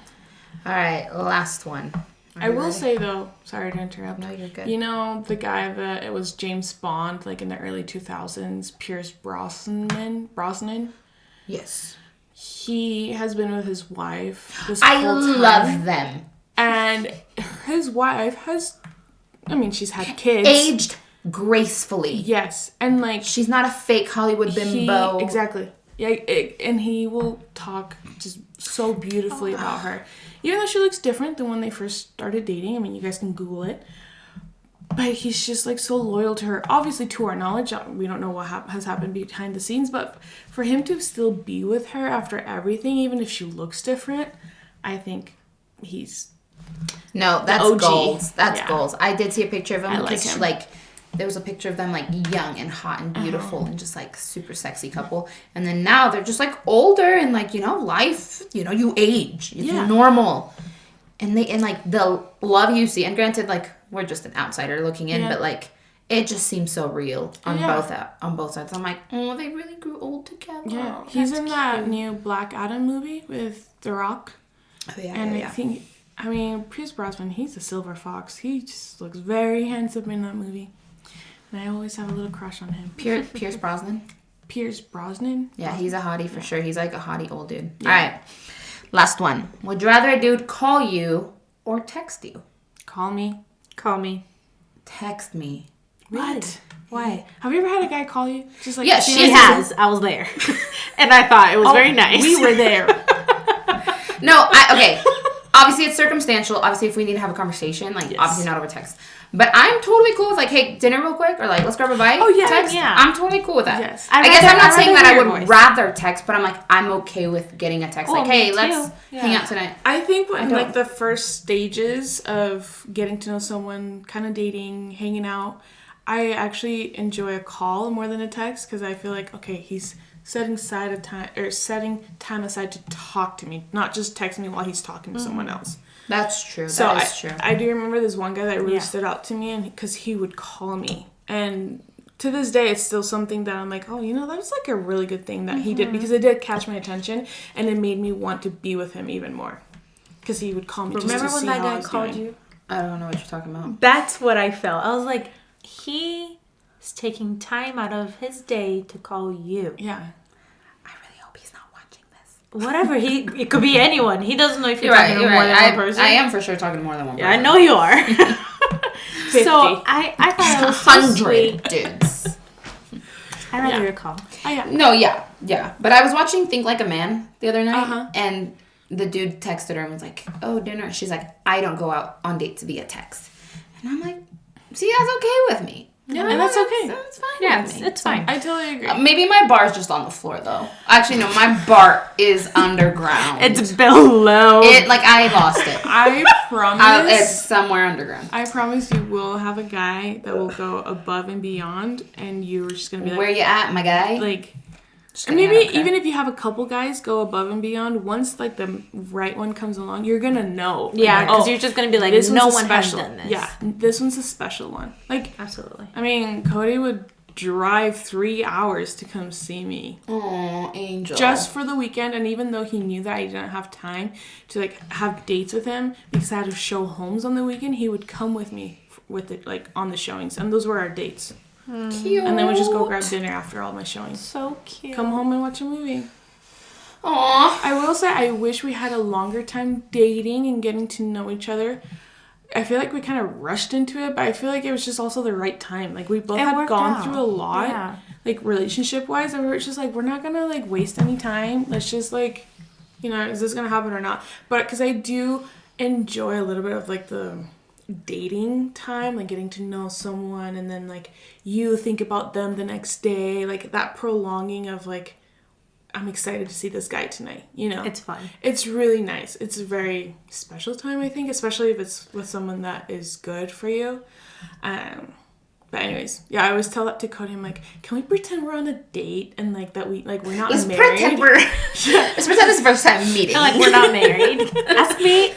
All right. Last one. Are I you will ready? say though, sorry to interrupt. No, you're good. You know the guy that it was James Bond, like in the early 2000s, Pierce Brosnan. Yes. He has been with his wife this I whole time. love them. And his wife has, I mean, she's had kids. Aged gracefully. Yes, and like She's not a fake Hollywood bimbo. Exactly. Yeah, and he will talk just so beautifully about her. Even though she looks different than when they first started dating. I mean, you guys can Google it. But he's just like so loyal to her. Obviously, to our knowledge, we don't know what has happened behind the scenes. But for him to still be with her after everything, even if she looks different, I think he's No, that's OG. goals. That's Yeah. goals. I did see a picture of him I like because him. like there was a picture of them like young and hot and beautiful and just like super sexy couple. And then now they're just like older and like, life, you age. It's normal. And like the love you see, and granted, like we're just an outsider looking in, but like it just seems so real on both sides. I'm like, oh, they really grew old together. Yeah, he's in that new Black Adam movie with The Rock. Oh, yeah, and I think, Pierce Brosnan, he's a silver fox. He just looks very handsome in that movie. And I always have a little crush on him. Pierce Brosnan? Pierce Brosnan? Yeah, he's a hottie for sure. He's like a hottie old dude. Yeah. All right. Last one. Would you rather a dude call you or text you? Call me. Text me. What? Why? Have you ever had a guy call you? Just like she has. I was there. And I thought it was very nice. We were there. No, okay. Obviously, it's circumstantial. Obviously, if we need to have a conversation, like, obviously not over text. But I'm totally cool with, like, hey, dinner real quick, or, like, let's grab a bite. Oh, yeah. Text. Yeah. I'm totally cool with that. Yes. I guess I'm not saying that I would rather text, but I'm like, I'm okay with getting a text. Like, hey, let's hang out tonight. I think when, like, the first stages of getting to know someone, kind of dating, hanging out, I actually enjoy a call more than a text, because I feel like, okay, he's setting time aside to talk to me, not just text me while he's talking to someone else. That's true. So that is true. I do remember this one guy that really stood out to me, and because he would call me, and to this day it's still something that I'm like, oh, that was like a really good thing that he did, because it did catch my attention, and it made me want to be with him even more, because he would call me. Remember just to when see that how guy I was called doing. you? I don't know what you're talking about. That's what I felt. I was like, he is taking time out of his day to call you. Yeah. Whatever, it could be anyone. He doesn't know if you're talking to more than one person. I am for sure talking to more than one person. Yeah, I know you are. 50. So I thought it was so 100 sweet. dudes. I rather your call. No, yeah. But I was watching Think Like a Man the other night, and the dude texted her and was like, oh, dinner. She's like, I don't go out on dates via text. And I'm like, see, that's okay with me. Yeah, and that's okay. That's fine. Yeah, with me. it's fine. I totally agree. Maybe my bar's just on the floor though. Actually, no, my bar is underground. It's below. I lost it. I promise. It's somewhere underground. I promise you will have a guy that will go above and beyond, and you're just gonna be like, where you at, my guy? Like, and maybe even if you have a couple guys go above and beyond, once like the right one comes along, you're gonna know. Yeah, because you're just gonna be like, no one has done this. Yeah, this one's a special one. Like, absolutely. I mean, Cody would drive 3 hours to come see me. Oh, angel. Just for the weekend, and even though he knew that I didn't have time to like have dates with him because I had to show homes on the weekend, he would come with me with it like on the showings, and those were our dates. Cute. And then we just go grab dinner after all my showings. So cute. Come home and watch a movie. Aww. I will say I wish we had a longer time dating and getting to know each other. I feel like we kind of rushed into it, but I feel like it was just also the right time. Like, we both had gone through a lot, like, relationship-wise, and we were just like, we're not gonna, like, waste any time. Let's just, like, is this gonna happen or not? But, because I do enjoy a little bit of, like, the dating time, like, getting to know someone, and then, like, you think about them the next day, like, that prolonging of, like, I'm excited to see this guy tonight, It's fun. It's really nice. It's a very special time, I think, especially if it's with someone that is good for you. But anyways, I always tell that to Cody. I'm like, can we pretend we're on a date and like that we're not married? Let's pretend this is the first time meeting. Like, we're not married. Ask me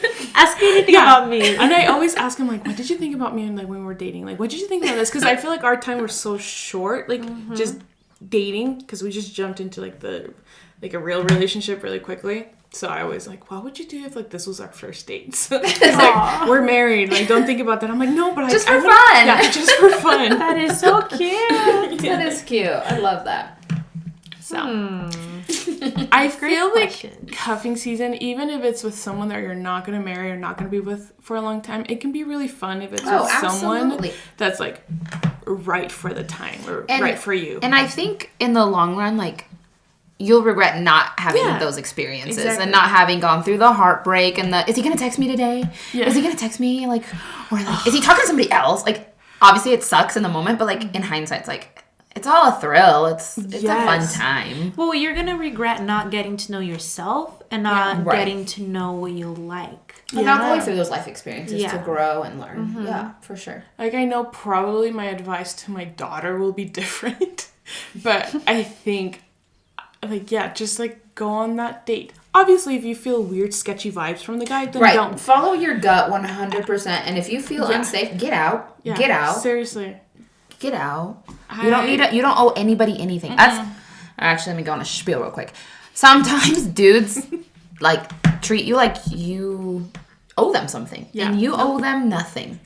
anything about me. And I always ask him like, what did you think about me and like when we were dating? Like, what did you think about this? Because I feel like our time was so short, like just dating, because we just jumped into like a real relationship really quickly. So I always like, what would you do if like this was our first date? So it's like, we're married, like don't think about that. I'm like, no, but just for fun. Yeah, just for fun. That is so cute. That is cute. I love that. So I feel like cuffing season, even if it's with someone that you're not going to marry or not going to be with for a long time, it can be really fun if it's with someone that's like right for the time or right for you. And I think in the long run, like, you'll regret not having those experiences and not having gone through the heartbreak and is he going to text me today? Yeah. Is he going to text me? Like, or like, is he talking to somebody else? Like, obviously it sucks in the moment, but like in hindsight, it's like, It's all a thrill. It's a fun Yes. time. Well, you're gonna regret not getting to know yourself and not right. getting to know what you like. Without going through those life experiences Yeah. to grow and learn. Yeah, for sure. Like, I know probably my advice to my daughter will be different, but I think, like, yeah, just, like, go on that date. Obviously, if you feel weird, sketchy vibes from the guy, then Right. don't. Follow your gut 100%. And if you feel unsafe, get out. Yeah, Get out. Seriously. Get out. You don't need you don't owe anybody anything. That's actually, let me go on a spiel real quick. Sometimes dudes like treat you like you owe them something. Yeah. And you owe them nothing.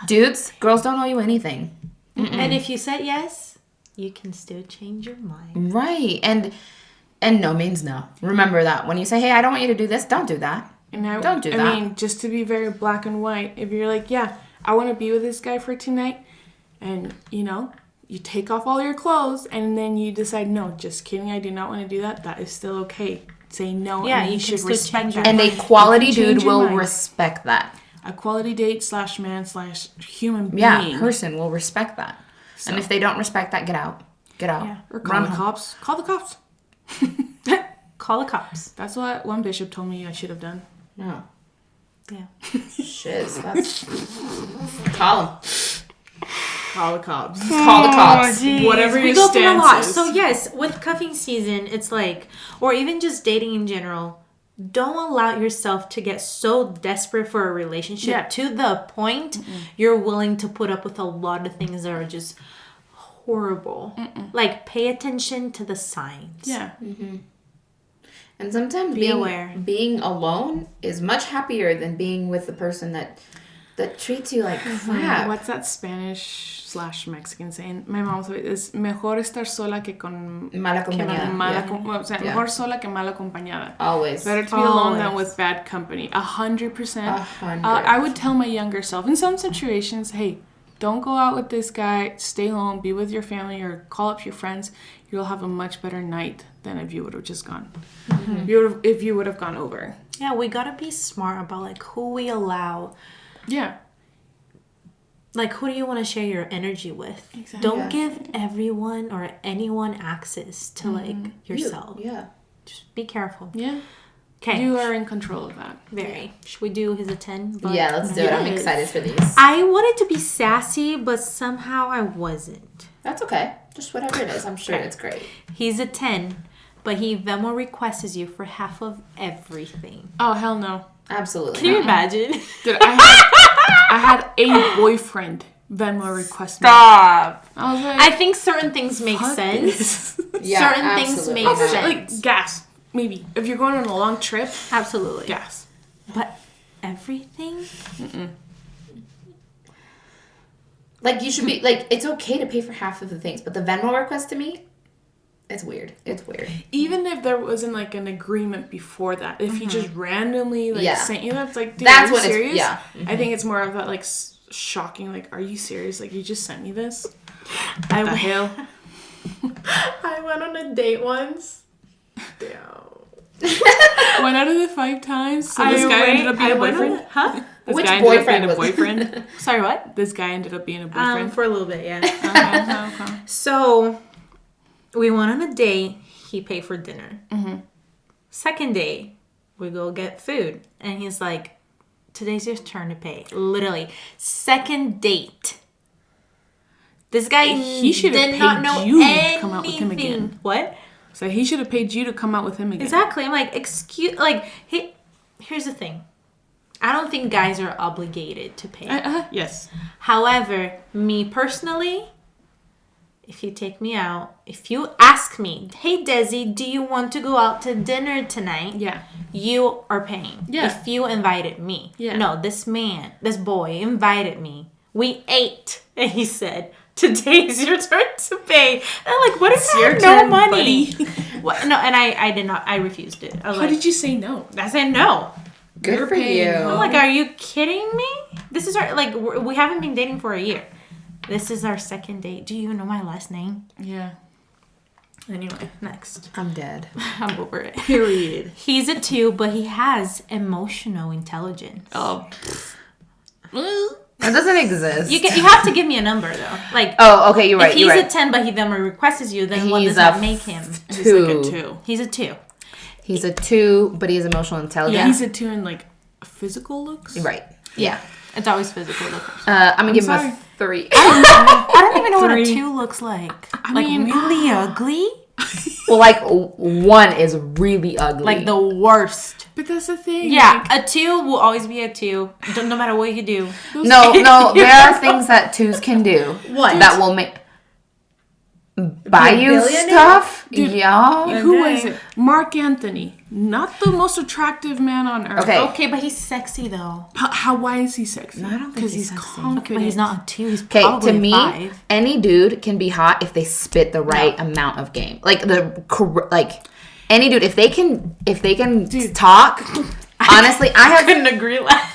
Dudes, girls don't owe you anything. And if you said yes, you can still change your mind. Right. And no means no. Remember that. When you say, hey, I don't want you to do this, don't do that. And Don't do that. I mean, just to be very black and white, if you're like, yeah, I want to be with this guy for tonight, and, you know, you take off all your clothes, and then you decide, no, just kidding, I do not want to do that, that is still okay. Say no, Yeah, and you you can should still respect change that. And a quality You can change dude your will mind. respect that. A quality date / man / human being. Yeah, person will respect that. And if they don't respect that, get out. Get out. Yeah. Or call Run the home. cops. Call the cops. Call the cops. That's what one bishop told me I should have done. No. Yeah. Shiz. That's... Call them. Call the cops. Call the cops. Whatever We your go through a stance lot. is. So yes, with cuffing season, it's like, or even just dating in general, don't allow yourself to get so desperate for a relationship Yeah. to the point you're willing to put up with a lot of things that are just horrible. Like, pay attention to the signs. Yeah. And sometimes Be aware. being alone is much happier than being with the person that treats you like crap. What's that Spanish / Mexican saying? My mom said es mejor estar sola que con Mala compañía. mala Yeah. o sea, Yeah. mejor sola que mal acompañada. Always. Better to be alone than Always. with bad company. 100%. 100%. I would tell my younger self in some situations, hey, don't go out with this guy. Stay home. Be with your family or call up your friends. You'll have a much better night than if you would have just gone. If you would have gone over. Yeah, we gotta be smart about like who we allow. Yeah. Like, who do you want to share your energy with? Exactly. Don't Yeah. give everyone or anyone access to like yourself. Yeah. Just be careful. Yeah. Okay. You are in control of that. Very. Should we do his a 10? Yeah, let's do it. I'm Yes. excited for these. I wanted to be sassy, but somehow I wasn't. That's okay. Just whatever it is. I'm sure it's great. He's a 10, but he Venmo requests you for half of everything. Oh, hell no. Absolutely. Can you imagine? Dude, I had a boyfriend Venmo request me. Stop. I was like, I think certain things make fuck sense. this. Yeah, Certain things absolutely. make Oh, for sure. sense. Like, gas. Maybe. If you're going on a long trip, Absolutely. gas. But everything? Like, you should be, like, it's okay to pay for half of the things, but the Venmo request to me, it's weird. It's weird. Even if there wasn't like an agreement before that, if he just randomly like Yeah. sent you that, it's like, dude, That's are you when it's- serious? yeah. I think it's more of that like shocking, like, are you serious? Like, you just sent me this? I The went, hell? I went on a date once. Damn. 1 out of the 5 times. So this guy ended up being a boyfriend. Huh? This Which guy ended up boyfriend being a was it? boyfriend. Sorry, what? This guy ended up being a boyfriend. For a little bit, yeah. Okay. So, we went on a date. He paid for dinner. Second day, we go get food. And he's like, today's your turn to pay. Literally. Second date. This guy He should have did not paid know you to anything. come out with him again. What? So he should have paid you to come out with him again. Exactly. I'm like, here's the thing. I don't think guys are obligated to pay. Yes. However, me personally, if you take me out, if you ask me, hey Desi, do you want to go out to dinner tonight? Yeah. You are paying. Yeah. If you invited me. Yeah. No, this boy invited me. We ate. And he said, today's your turn to pay. And I'm like, what if I have no money? What? No, and I did not. I refused it. I was How like, did you say no? I said no. Good You're for paying. you. I'm like, are you kidding me? This is our, like, we haven't been dating for a year. This is our second date. Do you even know my last name? Yeah. Anyway, next. I'm dead. I'm over it. Period. He's a 2, but he has emotional intelligence. Oh. It doesn't exist. You have to give me a number though. Like, oh, okay, you're right. if he's you're right. a 10, but he then requests you, then what He's does that a make him? He's like a 2. He's a 2. He's a 2, but he has emotional intelligence. Yeah, he's a 2 in like physical looks. Right. Yeah. It's always physical looks. I'm gonna give him sorry. a 3. I don't even know what a 3. 2 looks like. I Like mean, really ugly? Well, like 1 is really ugly. Like the worst. But that's the thing. Yeah, like, a 2 will always be a 2, no matter what you do. No, there are things that 2s can do. What? That will make buy Be a you billionaire? stuff. Dude, Yeah. who Okay. was it? Mark Anthony. Not the most attractive man on earth. Okay. Okay, but he's sexy though. Why is he sexy? No, I don't think Because he's he's sexy. confident. Okay, but he's not a 2. He's Okay, probably to me, a 5. any dude can be hot if they spit the right amount of game. Like any dude, if they can talk. Honestly, I couldn't agree less.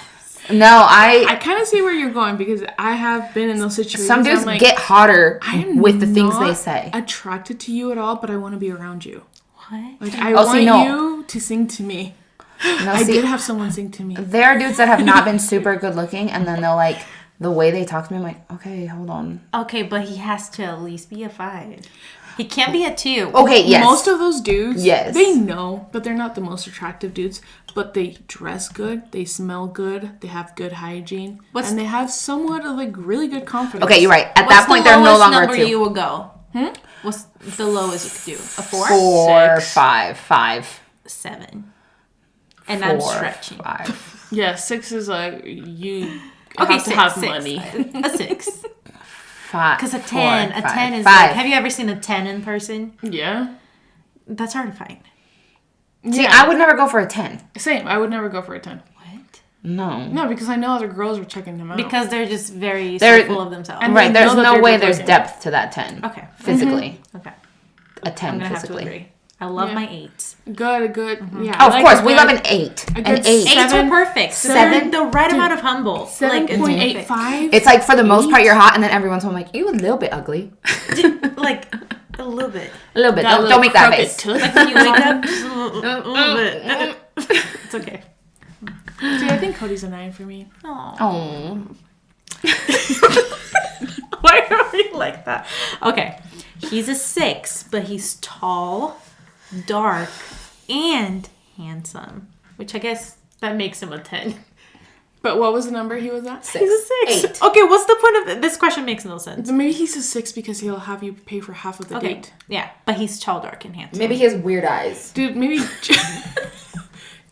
I kind of see where you're going because I have been in those situations. Some dudes I'm like, get hotter I am with the things not they say. attracted to you at all, but I want to be around you. What? Like I Oh, so want no. you to sing to me. No, I see, did have someone sing to me. there are dudes that have not been super good looking, and then they'll like the way they talk to me. I'm like, okay, hold on. Okay, but he has to at least be a 5. He can't be a 2. Okay, yes. Most of those dudes, Yes. they know, but they're not the most attractive dudes. But they dress good, they smell good, they have good hygiene, and they have somewhat of like really good confidence. Okay, you're right. At What's that point, the they're no lowest longer number 2. you would go? What's the lowest you could do? A 4? 4, 6. 5. 7. And I'm 4, stretching. 5. Yeah, 6 is like you Okay, have to have money. A 6. 5. Because a 10 is 5. like, have you ever seen a 10 in person? Yeah. That's hard to find. See, Yeah. I would never go for a 10. Same. I would never go for a 10. What? No. No, because I know other girls were checking him out. Because they're just very They're- full of themselves. And Right, they there's know that no they're way good there's looking. depth to that 10. Okay. Physically. Okay. A 10 I'm going to have to physically. agree. I love Yeah. my 8s. Good. Yeah. Oh, I of like course, a we good- love an 8. a An good 8. 8s Seven- are perfect. seven- They're the right dude, amount of humble. Like, it's perfect. 7.85. It's like for the most part you're hot, and then every once in a while I'm like, you a little bit ugly. Like, a little bit. A little bit. Got a Don't make that crooked face. tooth. Like, when you wake up, just a little bit. It's okay. Dude, I think Cody's a 9 for me. Aw. Oh. Why are we like that? Okay. He's a 6, but he's tall, dark, and handsome. Which I guess that makes him a 10. But what was the number he was at? 6. He's a 6. 8. Okay, what's the point of this question? Makes no sense. Maybe he's a 6 because he'll have you pay for half of the Okay. date. Yeah, but he's tall, dark, and handsome. Maybe he has weird eyes. Dude, maybe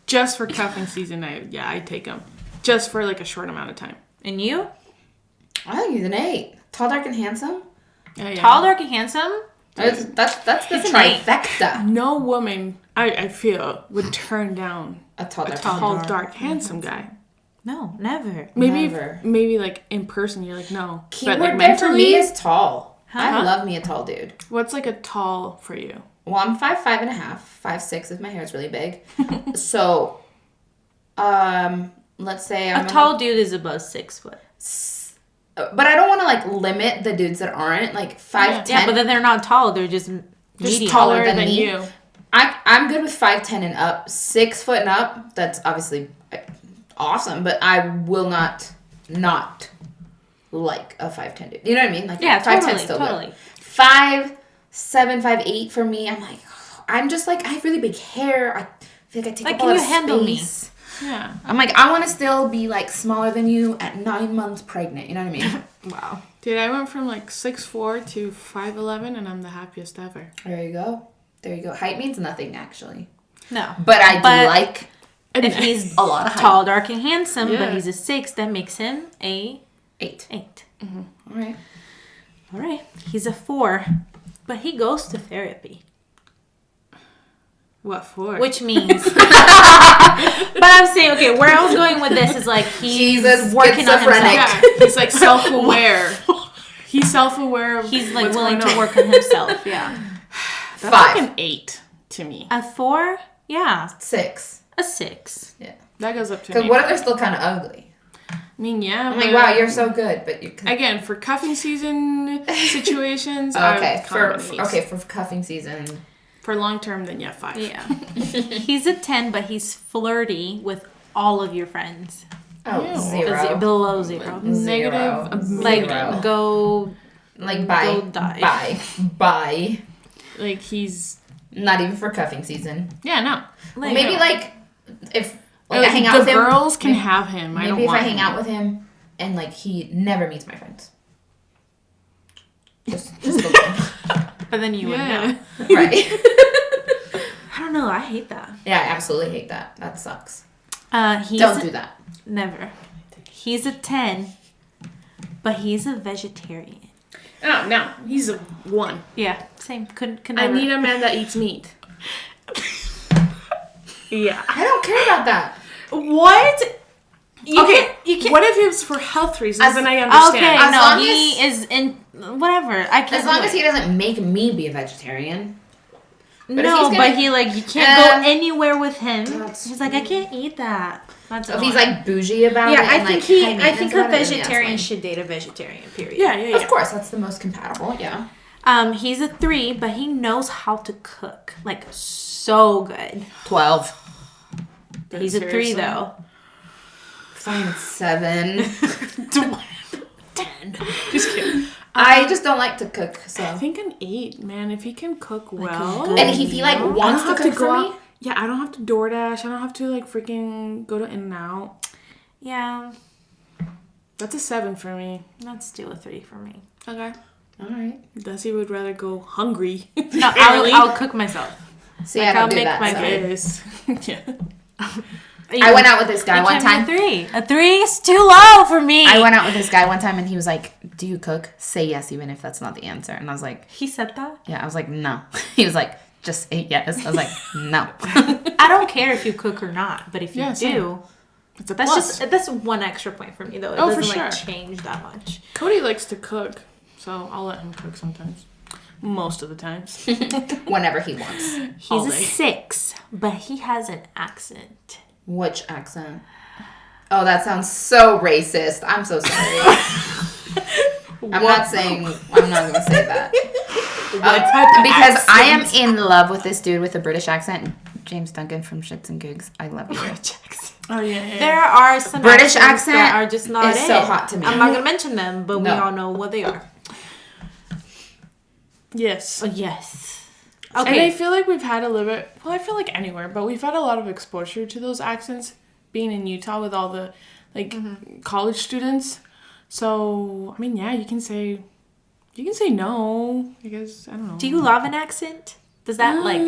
just for cuffing season, I'd take him. Just for like a short amount of time. And you? I think he's an 8. Tall, dark, and handsome. Yeah. Tall, dark, and handsome? That's the He's an 8. trifecta. No woman, I feel, would turn down A tall, a dark, tall, dark, handsome guy. No, never. Maybe like in person, you're like, no. Keyword but like there for me mentally, is tall. I Huh? love me a tall dude. what's like a tall for you? Well, I'm 5'5.5", 5'6" if my hair is really big. So, let's say I'm A tall dude is above 6 foot. but I don't want to like limit the dudes that aren't like 5'10". Yeah, but then they're not tall. They're just medium. taller than me. you. I'm good with 5'10" and up. 6 foot and up. That's obviously awesome, but I will not like a 5'10" dude. You know what I mean? Like Yeah, 5'10" totally, still totally. good. 5'7", 5'8" for me. I'm like, I'm just like I have really big hair. I feel like I take Like, up can a lot you of handle me? space. Yeah. I'm like, I want to still be like smaller than you at 9 months pregnant. You know what I mean? Wow. Dude, I went from like 6'4" to 5'11", and I'm the happiest ever. There you go. There you go. Height means nothing actually, No. but I do like If he's a lot of height. tall, dark, and handsome, Yeah. but he's a 6, that makes him a 8. 8. All right. All right. He's a 4, but he goes to therapy. What for? Which means, but I'm saying, okay, where I was going with this is like he's Jesus, working on himself. schizophrenic. Yeah, he's like self-aware. He's self-aware of He's like what's willing going to on. work on himself. Yeah. That's 5. like an 8 to me. A 4, yeah. 6. A 6. Yeah. That goes up to Because an 8. what if they're still kind of ugly? I mean, yeah. I'm like, but wow, you're so good, but you. again, for cuffing season situations, Okay, for for cuffing season. for long term, then yeah, 5. Yeah. He's a 10, but he's flirty with all of your friends. Oh, Ew. zero. Below 0. Negative. Like, Zero. go... Like, bye. Go die. Bye. Bye. Like, he's... Not even for cuffing season. Yeah, no. Like, Maybe, no. like, if like, I Like, hang out the with him. girls can have him. I don't Maybe if I want hang him. out with him and, like, he never meets my friends. Just the one. But then you would Yeah. know. Right. I don't know. I hate that. Yeah, I absolutely hate that. That sucks. He's Don't do that. Never. He's a 10, but he's a vegetarian. Oh, no. He's a 1. Yeah, same. Could I never. need a man that eats meat. Yeah. I don't care about that. What? You can't. What if it was for health reasons? Then I understand. Okay, As no, long he is in whatever. I can't. As long do as it. he doesn't make me be a vegetarian. But if no, he's gonna- but he like you can't go anywhere with him. That's- He's like I can't eat that. That's If he's annoying. like bougie about yeah, it. I and, think like, he. high I maintenance think about a it, then yeah, vegetarian it's should date a vegetarian. Period. Yeah, yeah, fine. yeah. Of course, that's the most compatible. Yeah. He's a 3, but he knows how to cook like so good. 12. He's a 3 Seriously? though. Fine, 7. 10. Just kidding. I just don't like to cook, so. I think an 8, man. If he can cook a well. good- And if he like I don't wants to have cook go for out. me, Yeah, I don't have to DoorDash. I don't have to like freaking go to In-N-Out. Yeah, That's a 7 for me. that's still a 3 for me. Okay. all right. Desi would rather go hungry. No, Apparently. I'll cook myself. See, Like, I don't I'll do make that. my so. food. Yes. Yeah. I went out with this guy It one can't time. be a 3. A 3 is too low for me. I went out with this guy one time, and he was like, "Do you cook? Say yes, even if that's not the answer." And I was like, He said that. "Yeah." I was like, "No." He was like, "Just say yes." I was like, "No." I don't care if you cook or not, but if you Yeah, same. do, It's a that's plus. that's one extra point for me though. It Oh, for doesn't like sure. change that much. Cody likes to cook, so I'll let him cook sometimes. Most of the times. Whenever he wants. He's All a day. 6, but he has an accent. Which accent? Oh, that sounds so racist. I'm so sorry. I'm not gonna say that. Because I am in love with this dude with a British accent, James Duncan from Shits and Gigs. I love you. Oh, yeah, yeah. There are some British accents that accent are just not is it. so hot to me. I'm not gonna mention them, but we No. all know what they are. Yes. Oh, yes. And I Okay. feel like we've had a little bit, well, I feel like anywhere, but we've had a lot of exposure to those accents being in Utah with all the, like, college students. So, I mean, yeah, you can say no. I guess, I don't know. Do you love an accent? Does that like?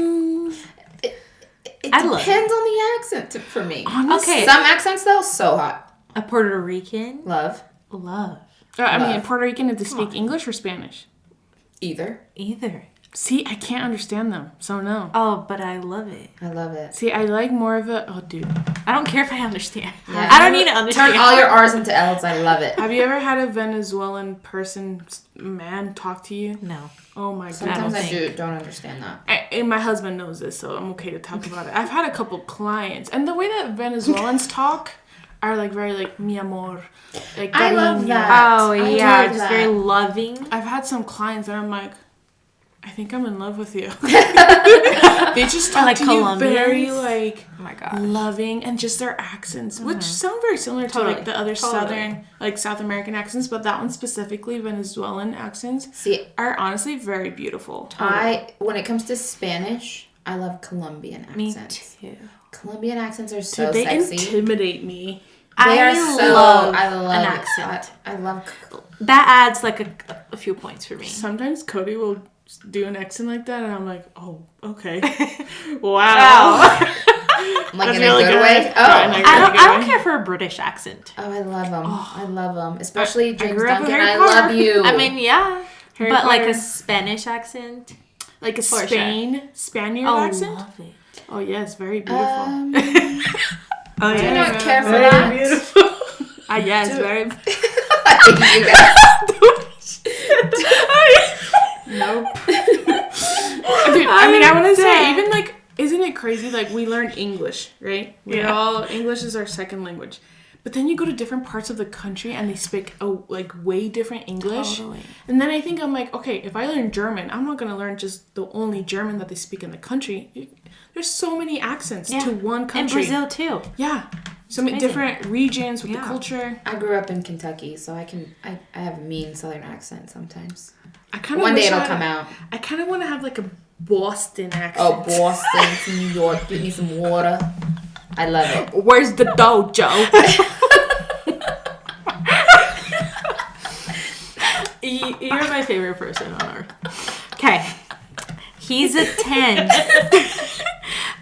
It I love depends on the accent for me. Honestly, Okay. Some accents though, so hot. A Puerto Rican? Love. Love. I mean, in Love. Puerto Rican, if they speak English or Spanish. Either. Either. See, I can't understand them, so no. Oh, but I love it. I love it. See, I like more of a, oh, dude. I don't care if I understand. Yeah. I don't need to understand. Turn all your R's into L's. I love it. Have you ever had a Venezuelan man talk to you? No. Oh my god. Sometimes I think. don't understand that. And my husband knows this, so I'm okay to talk about it. I've had a couple clients, and the way that Venezuelans talk are like very like mi amor, like I love cariño. that. Oh, I yeah. love Just that. very loving. I've had some clients that I'm like, I think I'm in love with you. They just talk like to you very Colombians? like Oh my god. loving, and just their accents, which sound very similar to Totally. like the other Totally. southern, like South American accents, but that one specifically, Venezuelan accents, See, are honestly very beautiful. when it comes to Spanish, I love Colombian Me accents. too. Colombian accents are so Dude, they sexy. intimidate me. They I are so. love I love an it. accent. I love. That adds like a few points for me. Sometimes Cody will do an accent like that, and I'm like, oh, okay, wow. Like That's in a really good good. way. Oh, Yeah, in a I really don't. good I don't way. care for a British accent. Oh, I love them. I love them. Especially James grew up with Duncan. Harry I Potter. love you. I mean, yeah, Harry but like Potter. a Spanish accent. Like a For Spaniard Oh, accent. love it. Oh yes, very beautiful. Oh I do yeah. not care for Very that. beautiful. Yes, very. You guys. Nope. Dude, I mean, I want to say, even like, isn't it crazy? Like, we learn English, right? Yeah. English is our second language. But then you go to different parts of the country and they speak like way different English. Totally. And then I think I'm like, okay, if I learn German, I'm not going to learn just the only German that they speak in the country. There's so many accents to one country. In Brazil too. Yeah. So many different regions with the culture. I grew up in Kentucky, so I have a mean Southern accent sometimes. One day it'll come out. I kind of want to have like a Boston accent. Oh, Boston, New York, give me some water. I love it. Where's the dojo? You're my favorite person on earth. Okay. He's a 10.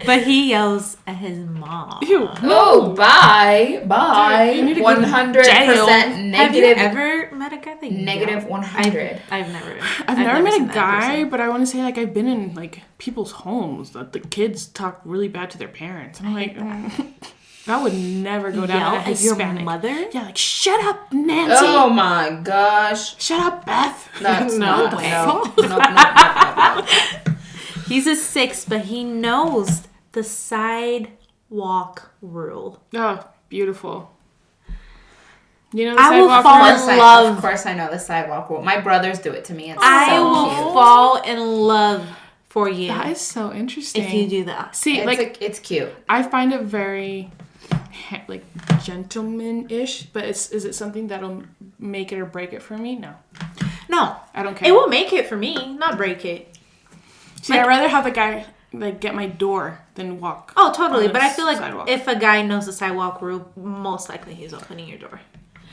But he yells at his mom. Ew. Oh, bye. Dude, 100% negative. Have you ever met a guy that Negative 100. I've never met seen a that guy, person. but I want to say, like, I've been in, like, people's homes that the kids talk really bad to their parents. And I'm like, that would never go down at a Hispanic. Your mother? Yeah, like, shut up, Nancy. Oh, my gosh. Shut up, Beth. That's No not way. No. He's a 6, but he knows the sidewalk rule. Oh, beautiful. You know the I will sidewalk fall rule? in love. Of course I know the sidewalk rule. My brothers do it to me. It's I so will cute. fall in love for you That is so interesting. if you do that. See, It's cute. I find it very, like, gentleman-ish, but is it something that'll make it or break it for me? No. No. I don't care. It will make it for me, not break it. See, I'd rather have the guy, like, get my door than walk. Oh, totally. on But the I feel like sidewalk. if a guy knows the sidewalk rule, most likely he's opening your door.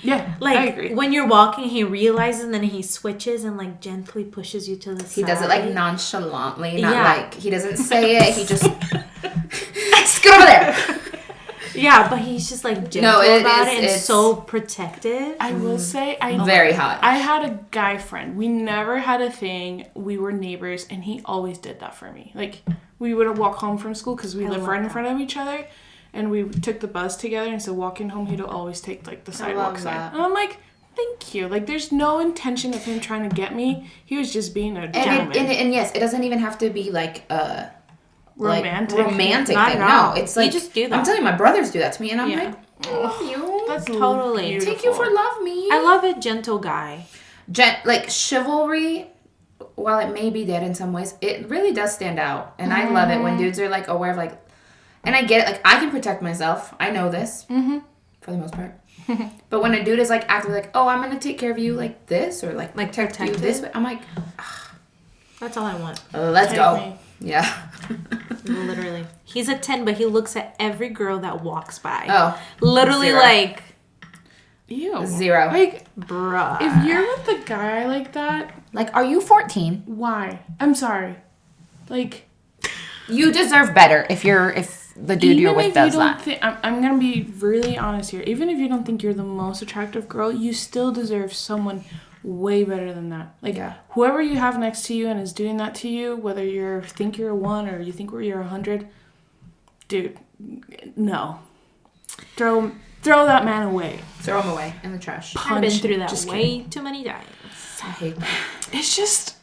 Yeah, Like, I agree. when you're walking, he realizes and then he switches and, like, gently pushes you to the side. He does it, like, nonchalantly. Not Yeah. like, he doesn't say it. He just, get over there. Yeah, but he's just, like, gentle about it and so protective. I will say, Very hot. I had a guy friend. We never had a thing. We were neighbors, and he always did that for me. Like, we would walk home from school because we lived right in front of each other, and we took the bus together, and so walking home, he'd always take, like, the sidewalk side. that. And I'm like, thank you. Like, there's no intention of him trying to get me. He was just being a gentleman. And yes, it doesn't even have to be, like, romantic. romantic Not thing. at all. No, it's like, You just do that. I'm telling you, my brothers do that to me, and I'm Yeah. like, I love you. That's Totally. beautiful. Take you for love me. I love a gentle guy. Like, chivalry, while it may be dead in some ways, it really does stand out. And I love it when dudes are, like, aware of, like, and I get it, like, I can protect myself. I know this, for the most part. But when a dude is, like, acting like, oh, I'm going to take care of you like this, or, like protect you this way, I'm like, That's all I want. let's Take go. me. Yeah. Literally. He's a 10, but he looks at every girl that walks by. Oh. Literally, 0. like, Ew. 0. Like, bruh. if you're with a guy like that, Like, are you 14? why? I'm sorry. Like, You deserve better if the dude you're with does that. I'm gonna be really honest here. Even if you don't think you're the most attractive girl, you still deserve someone way better than that. Like, whoever you have next to you and is doing that to you, whether you think you're a 1 or you think you're 100, dude, no. Throw that man away. Throw him away in the trash. I've been through that Just way too many times. I hate that. It's just...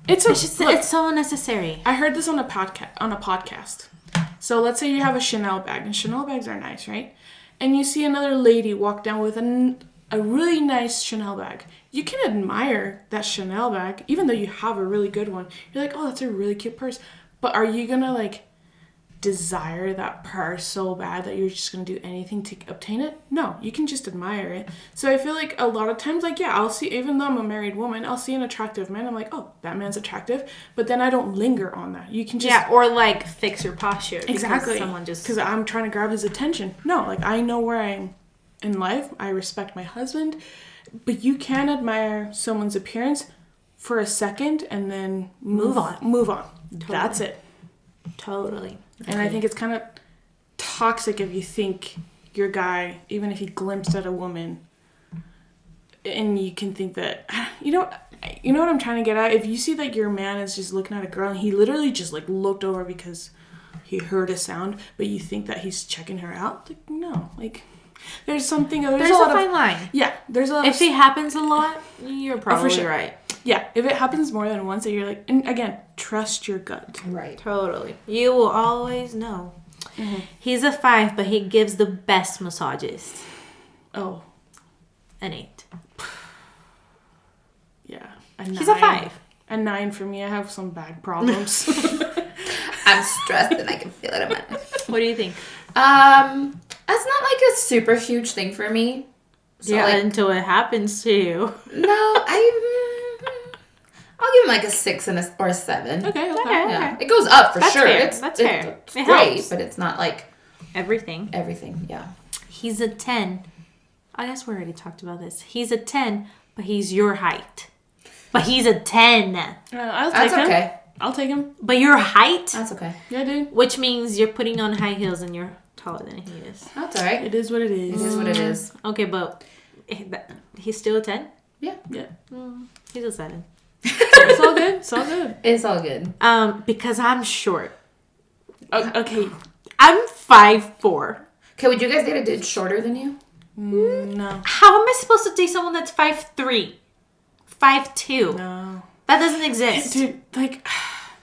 It's so unnecessary. I heard this on a podcast. So let's say you have a Chanel bag, and Chanel bags are nice, right? And you see another lady walk down with a really nice Chanel bag. You can admire that Chanel bag, even though you have a really good one. You're like, oh, that's a really cute purse. But are you gonna, like, desire that purse so bad that you're just gonna do anything to obtain it? No, you can just admire it. So I feel like a lot of times, like, yeah, I'll see, even though I'm a married woman, I'll see an attractive man, I'm like, oh, that man's attractive, but then I don't linger on that. You can just or like fix your posture. exactly Because because I'm trying to grab his attention. No, like, I know where I'm in life. I respect my husband, but you can admire someone's appearance for a second and then move on. Totally. That's it. Totally. And I think it's kind of toxic if you think your guy, even if he glimpsed at a woman, and you can think that, you know what I'm trying to get at? If you see that your man is just looking at a girl and he literally just, like, looked over because he heard a sound, but you think that he's checking her out, like, no, like, there's a fine line. Yeah, there's a lot If it happens a lot, you're probably sure. right. Yeah, if it happens more than once, that you're like, and again, trust your gut. Right. Totally. You will always know. He's a 5, but he gives the best massages. Oh. An 8. Yeah. A 9. He's a 5. A 9 for me. I have some back problems. I'm stressed and I can feel it in my neck. What do you think? That's not like a super huge thing for me. So Yeah, like, until it happens to you. no, I'll give him like a 6 or a 7. Okay. Yeah, it goes up for That's sure. fair. It's That's fair. It's It great, helps. but it's not like Everything. everything. Yeah. He's a 10. I guess we already talked about this. He's a 10, but he's your height. But he's a 10. I'll take That's him. okay. I'll take him. But your height? That's okay. Yeah, dude. Which means you're putting on high heels and you're taller than he is. That's all right. It is what it is. It is what it is. Okay, but he's still a 10? Yeah. Yeah. He's a 7. It's all good. It's all good. It's all good. Because I'm short. Okay. I'm 5'4". Okay, would you guys date a dude shorter than you? No. How am I supposed to date someone that's 5'3"? 5'2"? No. That doesn't exist. Dude, like,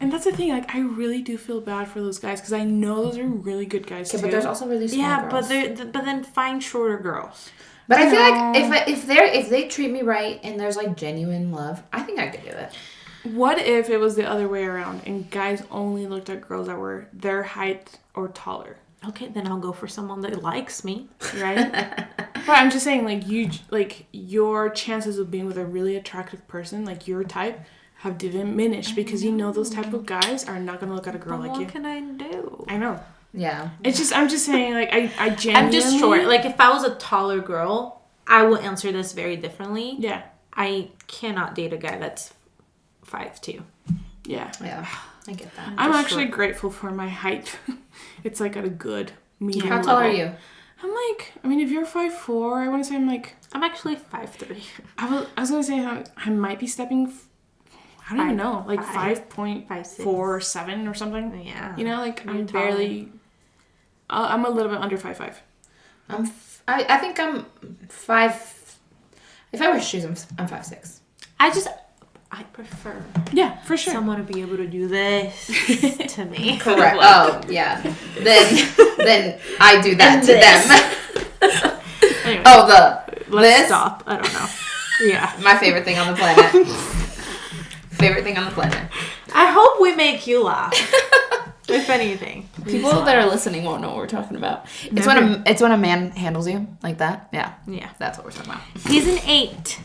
and that's the thing. Like, I really do feel bad for those guys because I know those are really good guys Okay, too. but there's also really small Yeah, girls. but then find shorter girls. But I feel like if they treat me right and there's like genuine love, I think I could do it. What if it was the other way around and guys only looked at girls that were their height or taller? Okay, then I'll go for someone that likes me. Right? But I'm just saying, like your chances of being with a really attractive person, like your type, have diminished because you know those type of guys are not gonna look at a girl like you. What can I do? I know. Yeah. It's just I'm just saying, like I genuinely. I'm just short. Like if I was a taller girl, I will answer this very differently. Yeah. I cannot date a guy that's 5'2". Yeah. Yeah. I get that. I'm just actually short. grateful for my height. It's like at a good medium. How tall are level. you? I'm like, I mean, if you're 5'4", I want to say I'm like, I'm actually 5'3". I was gonna say I might be stepping. I don't even know, like 5.4 5'6". or 7 or something. Yeah. You know, like You're I'm taller. barely. I'm a little bit under 5'5". I think I'm 5. If I wear shoes, I'm 5'6". I prefer Yeah, for sure. someone to be able to do this to me. Correct. Like, Oh yeah. Then I do that And to this. them. Anyway, Let's this stop. I don't know. Yeah. my favorite thing on the planet. Favorite thing on the planet. I hope we make you laugh. If anything. People that are listening won't know what we're talking about. It's when a man handles you like that. Yeah. Yeah. That's what we're talking about. He's an 8,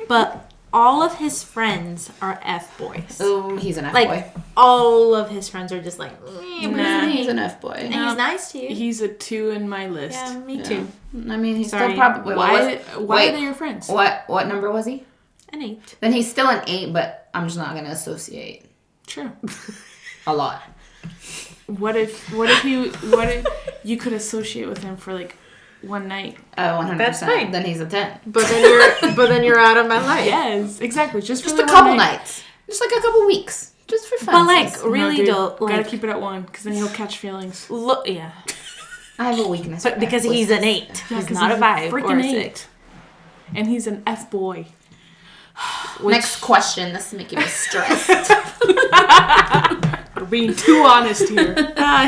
but all of his friends are F boys. Oh, he's an F Like boy. all of his friends are just like, Nah. He's an F boy. and he's nice to you. he's a 2 in my list. Yeah, me Yeah. too. I mean, he's Sorry. still probably. Why wait, are they your friends? What number was he? An 8. Then he's still an 8, but I'm just not gonna associate True. a lot. What if you could associate with him for like one night? 100%. That's fine. Then he's a 10. But then you're out of my life. Yes, exactly. Just Just for a the couple one night. nights. Just like a couple weeks. Just for fun. But like sis. really dude, though, gotta like keep it at 1 because then he'll catch feelings. look, yeah. I have a weakness. But for because F boys. he's an 8, Yeah, he's 'cause not a he's 5 or freaking a 8. 6. And he's an F boy. Next question. This is making me stressed. We're being too honest here.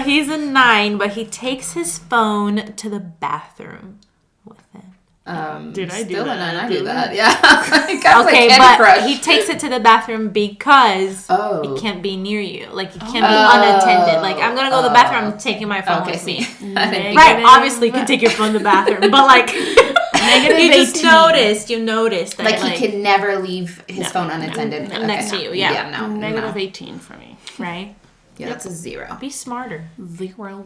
He's a 9, but he takes his phone to the bathroom with him. Did I do still that? a 9, I do that. Yeah. Guys Okay, like Candy but Crush. he takes it to the bathroom because Oh. it can't be near you. Like, it can't be unattended. Like, I'm gonna go to the bathroom, I'm taking my phone Okay, with me. see. I didn't think Right, Negative- obviously you can take your phone to the bathroom, but like, you just 18. noticed that like he can never leave his No, phone unattended. next to you, yeah. Yeah, no. Negative no. 18 for me. right? Yeah, that's a 0. Be smarter. 0.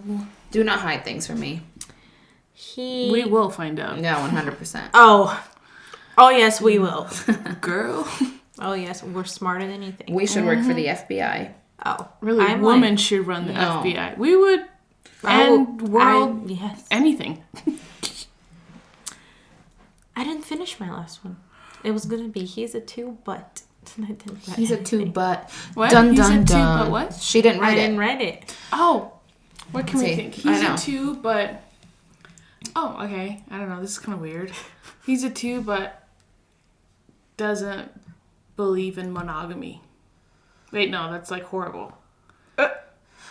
Do not hide things from me. We will find out. No, 100%. Oh yes, we will. Girl. Oh yes, we're smarter than you think. We should work for the FBI. Oh, Really, I'm women like- should run the No. FBI. We would end world yes. anything. I didn't finish my last one. It was gonna be he's a 2, but I didn't write He's a anything. 2, but. What? Dun, He's dun, a 2, dun. but what? She didn't I write didn't it. write it. Oh, what can we See, think? I He's know. a 2, but oh, okay. I don't know. This is kind of weird. He's a 2, but doesn't believe in monogamy. Wait, no, that's like horrible.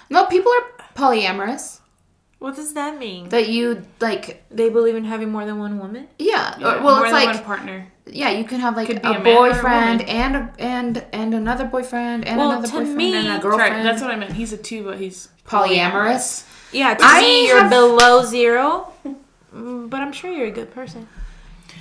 No, people are polyamorous. What does that mean? That you, like... They believe in having more than one woman? Yeah. Yeah, Well, more it's than like... one partner. Yeah, you can have, like, Could be a a man or a boyfriend woman. and another boyfriend and Well, another to boyfriend me- and a Sorry, girlfriend. that's what I meant. He's a 2, but he's polyamorous. Yeah, to I me, you're have- below 0. But I'm sure you're a good person.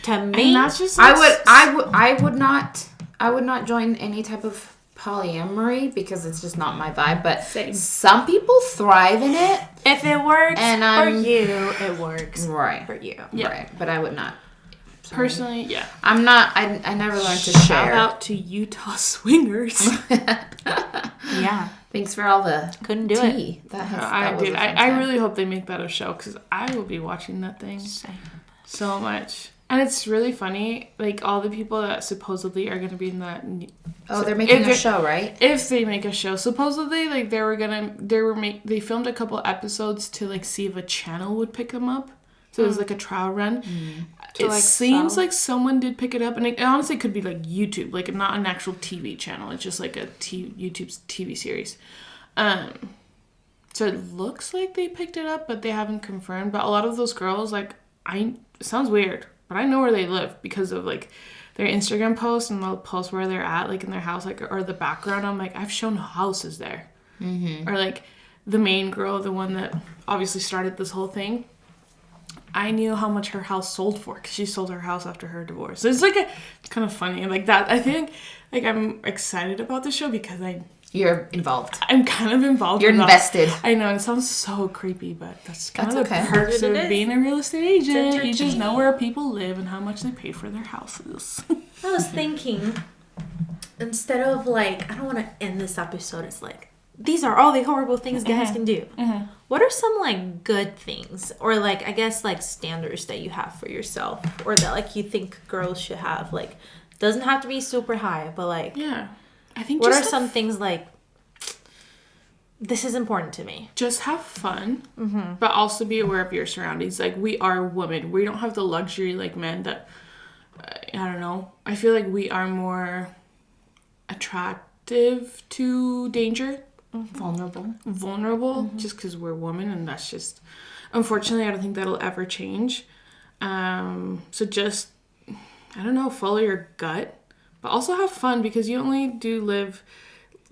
To me, And that's just like, I would not join any type of polyamory because it's just not my vibe. But Same. some people thrive in it. if it works And, for you, it works Right. for you. Yeah. Right. But I would not. personally, yeah. I'm not. I never learned to Shout share. out to Utah swingers. Yeah. Thanks for all the Couldn't do tea. That was a fun I time. really hope they make that a show because I will be watching that thing Same. so much. And it's really funny, like all the people that supposedly are going to be in that. Oh, they're making if a it- show, right? If they make a show, supposedly, like they filmed a couple episodes to like see if a channel would pick them up. So it was like a trial run. To, It like, seems sell? like someone did pick it up, and it honestly could be like YouTube, like not an actual TV channel. It's just like a YouTube's TV series. So it looks like they picked it up, but they haven't confirmed. But a lot of those girls, like it sounds weird, but I know where they live because of like their Instagram posts and they'll post where they're at, like in their house, like or the background. I'm like, I've shown houses there, or like the main girl, the one that obviously started this whole thing. I knew how much her house sold for because she sold her house after her divorce. So it's like it's kind of funny and like that. I think like I'm excited about the show because You're involved. I'm kind of involved. You're in that. invested. I know it sounds so creepy, but that's kind That's of okay. the perks That's what of it is. being a real estate agent. You just know entertaining. where people live and how much they paid for their houses. I was thinking, instead of like, I don't want to end this episode as like, these are all the horrible things guys can do. What are some like good things or like, I guess like standards that you have for yourself or that like you think girls should have? Like, doesn't have to be super high, but like, Yeah, I think what are just some things like, this is important to me? just have fun, but also be aware of your surroundings. Like we are women, we don't have the luxury like men that I don't know. I feel like we are more attractive to danger. Vulnerable just because we're women, and that's just unfortunately I don't think that'll ever change. So just I don't know, follow your gut, but also have fun because you only do live.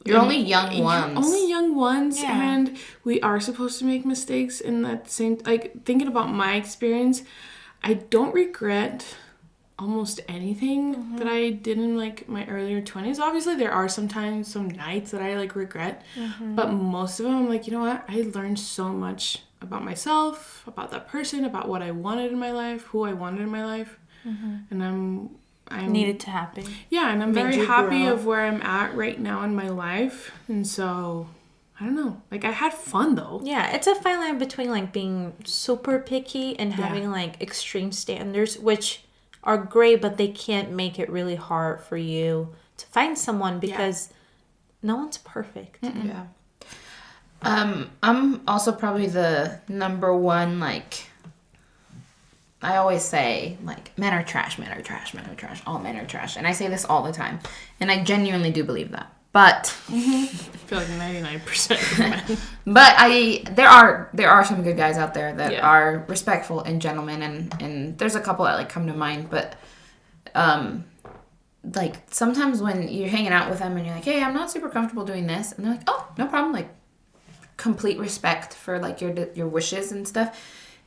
You're only young You're ones. only young ones, Yeah. and we are supposed to make mistakes. In that same, like thinking about my experience, I don't regret almost anything that I did in like my earlier 20s. Obviously, there are sometimes some nights that I like regret, but most of them, I'm like, you know what? I learned so much about myself, about that person, about what I wanted in my life, who I wanted in my life, and I'm Needed to happen. yeah, and I'm Made very you happy grow. of where I'm at right now in my life, and so I don't know. Like I had fun though. Yeah, it's a fine line between like being super picky and having like extreme standards, which are great, but they can't make it really hard for you to find someone because no one's perfect. Yeah. I'm also probably the number one, like, I always say, like, men are trash, men are trash, men are trash, all men are trash. And I say this all the time. And I genuinely do believe that. But I feel like 99% of men. but there are some good guys out there that Yeah. are respectful and gentlemen, and there's a couple that like come to mind, but like sometimes when you're hanging out with them and you're like, hey, I'm not super comfortable doing this, and they're like, oh, no problem, like complete respect for like your wishes and stuff.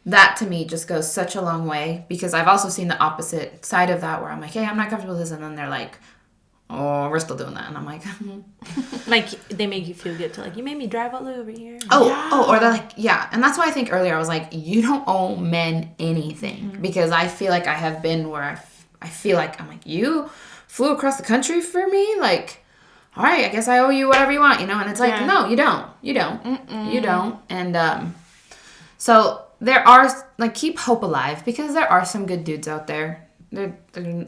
That to me just goes such a long way, because I've also seen the opposite side of that where I'm like, hey, I'm not comfortable with this, and then they're like, oh, we're still doing that, and I'm like, Like they make you feel good to like, you made me drive all over here. or they're like, yeah. And that's why I think earlier I was like, you don't owe men anything, because I feel like I have been where I feel like I'm like, you flew across the country for me, like, all right, I guess I owe you whatever you want, you know. And it's like, no, you don't, you don't. And so there are, like, keep hope alive, because there are some good dudes out there. They're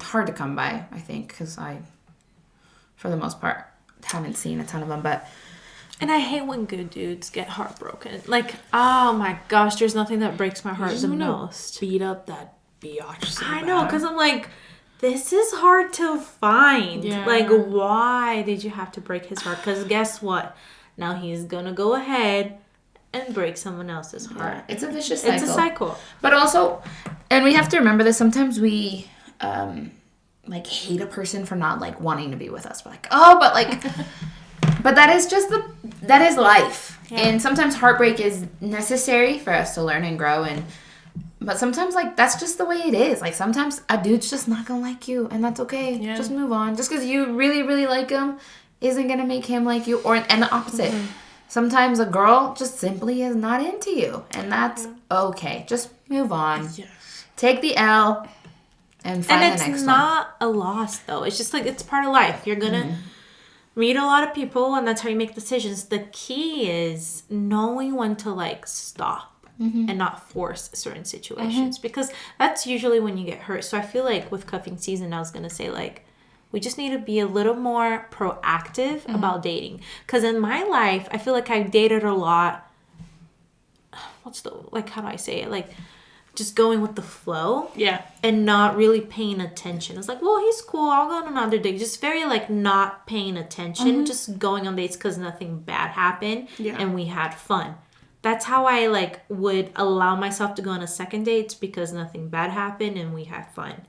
hard to come by, I think, because I, for the most part, haven't seen a ton of them, but And I hate when good dudes get heartbroken. Like, oh my gosh, there's nothing that breaks my heart just the wanna most. Beat up that biatch so I know, bad. because I'm like, this is hard to find. Yeah. Like, why did you have to break his heart? Because guess what? Now he's going to go ahead and break someone else's heart. Yeah, it's a vicious cycle. It's a cycle. But also, and we have to remember that sometimes we like hate a person for not like wanting to be with us. We're like, oh, but like, but that is just that is life. Yeah. And sometimes heartbreak is necessary for us to learn and grow. But sometimes like that's just the way it is. Like sometimes a dude's just not gonna like you, and that's okay. Yeah. Just move on. Just because you really, really like him isn't gonna make him like you, and the opposite. Mm-hmm. Sometimes a girl just simply is not into you, and that's okay. Just move on. Yes. Take the L and find the next one. And it's not a loss, though. It's just like it's part of life. You're gonna meet a lot of people, and that's how you make decisions. The key is knowing when to like stop and not force certain situations, because that's usually when you get hurt. So I feel like with cuffing season, I was gonna say like, we just need to be a little more proactive about dating. Because in my life, I feel like I've dated a lot. How do I say it? Like, just going with the flow. Yeah. And not really paying attention. It's like, well, he's cool. I'll go on another date. Just very, like, not paying attention. Just going on dates because nothing bad happened. Yeah. And we had fun. That's how I, like, would allow myself to go on a second date, because nothing bad happened and we had fun.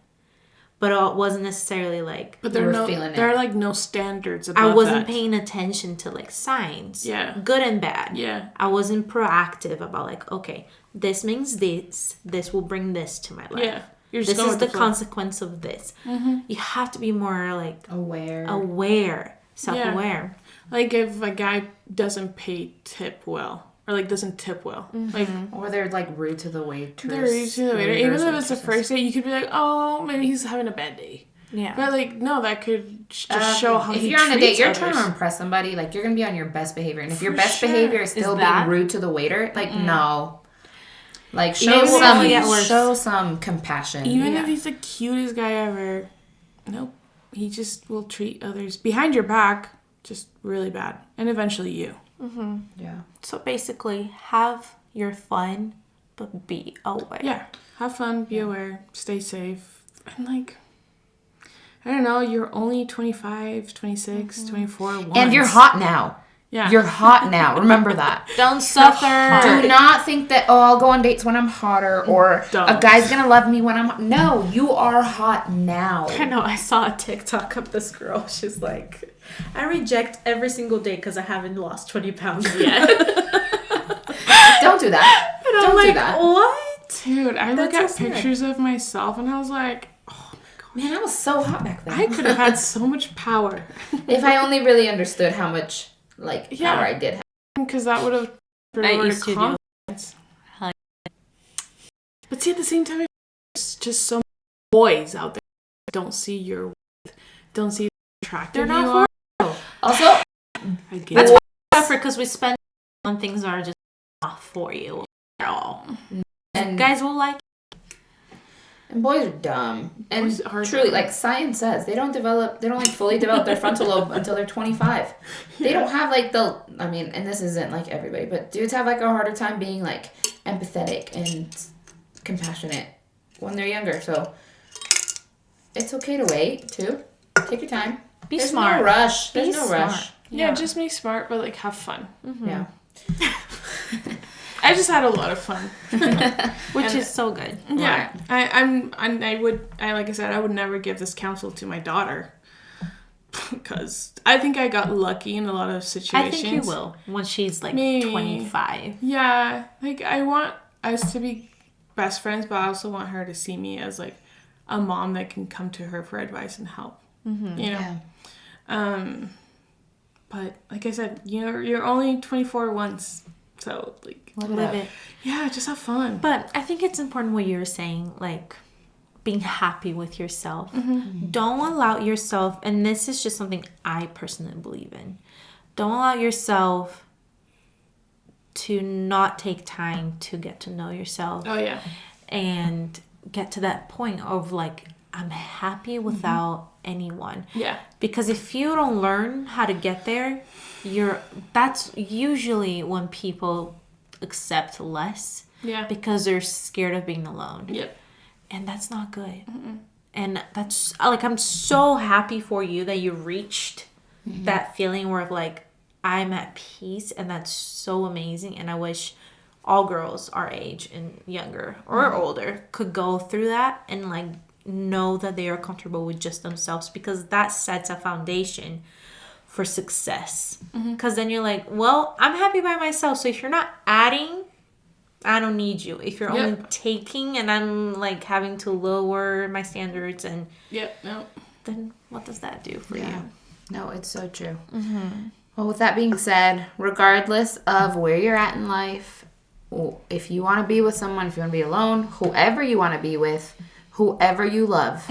But it wasn't necessarily like... But there are like no standards above I wasn't paying attention to like signs. Yeah. Good and bad. Yeah. I wasn't proactive about like, okay, this means this. This will bring this to my life. Yeah. This is the consequence of this. Mm-hmm. You have to be more like... Aware. Self-aware. Yeah. Like if a guy doesn't tip well. Or, like, doesn't tip well. Like, or they're, like, rude to the waitress. They're rude to the waiter. Even if it's the first date, you could be like, oh, maybe he's having a bad day. Yeah. But, like, no, that could just show how he treats others. If you're on a date, you're trying to impress somebody. Like, you're going to be on your best behavior. And if your best behavior is still being rude to the waiter, like, no. Like, show some compassion. Even if he's the cutest guy ever, nope. He just will treat others behind your back just really bad. And eventually you. Mm-hmm. Yeah. So basically, have your fun, but be aware. Yeah. Have fun, be aware, stay safe. And like, I don't know, you're only 25, 26, 24 once. And you're hot now. Yeah. You're hot now. Remember that. Don't suffer. Do not think that, I'll go on dates when I'm hotter, or a guy's going to love me when I'm... No, you are hot now. I know. I saw a TikTok of this girl. She's like... I reject every single day because I haven't lost 20 pounds yet. Don't do that. And I'm like, what? Dude, I look at pictures of myself and I was like, oh my god. Man, I was so hot back then. I could have had so much power. If I only really understood how much, power I did have. Because that would have been a confidence. But see, at the same time, it's just so many boys out there don't see your worth, don't see attractive. They're not for Also, I get that's why I suffer, because we spend on things that are just not for you at all. And guys will like it. And boys are dumb. And truly, like science says, they don't like fully develop their frontal lobe until they're 25. They don't have like and this isn't like everybody, but dudes have like a harder time being like empathetic and compassionate when they're younger. So it's okay to wait too. Take your time. There's smart. No rush. There's no rush. Yeah, just be smart, but like have fun. Mm-hmm. Yeah. I just had a lot of fun, which is so good. Yeah, I would never give this counsel to my daughter, because I think I got lucky in a lot of situations. I think you will when she's like 25. Yeah, like I want us to be best friends, but I also want her to see me as like a mom that can come to her for advice and help. Mm-hmm. You know. Yeah. But like I said, you're only 24 once, so like live it. Yeah, just have fun. But I think it's important what you were saying, like being happy with yourself. Mm-hmm. Don't allow yourself, and this is just something I personally believe in. Don't allow yourself to not take time to get to know yourself. Oh yeah. And get to that point of like, I'm happy without anyone. Yeah. Because if you don't learn how to get there, that's usually when people accept less. Yeah. Because they're scared of being alone. Yep. And that's not good. Mm-mm. And that's like, I'm so happy for you that you reached that feeling where like, I'm at peace, and that's so amazing. And I wish all girls our age and younger or older could go through that and like know that they are comfortable with just themselves, because that sets a foundation for success. Because then you're like, well, I'm happy by myself. So if you're not adding, I don't need you. If you're only taking and I'm like having to lower my standards, and then what does that do for you? No, it's so true. Well, with that being said, regardless of where you're at in life, if you want to be with someone, if you want to be alone, whoever you want to be with, whoever you love,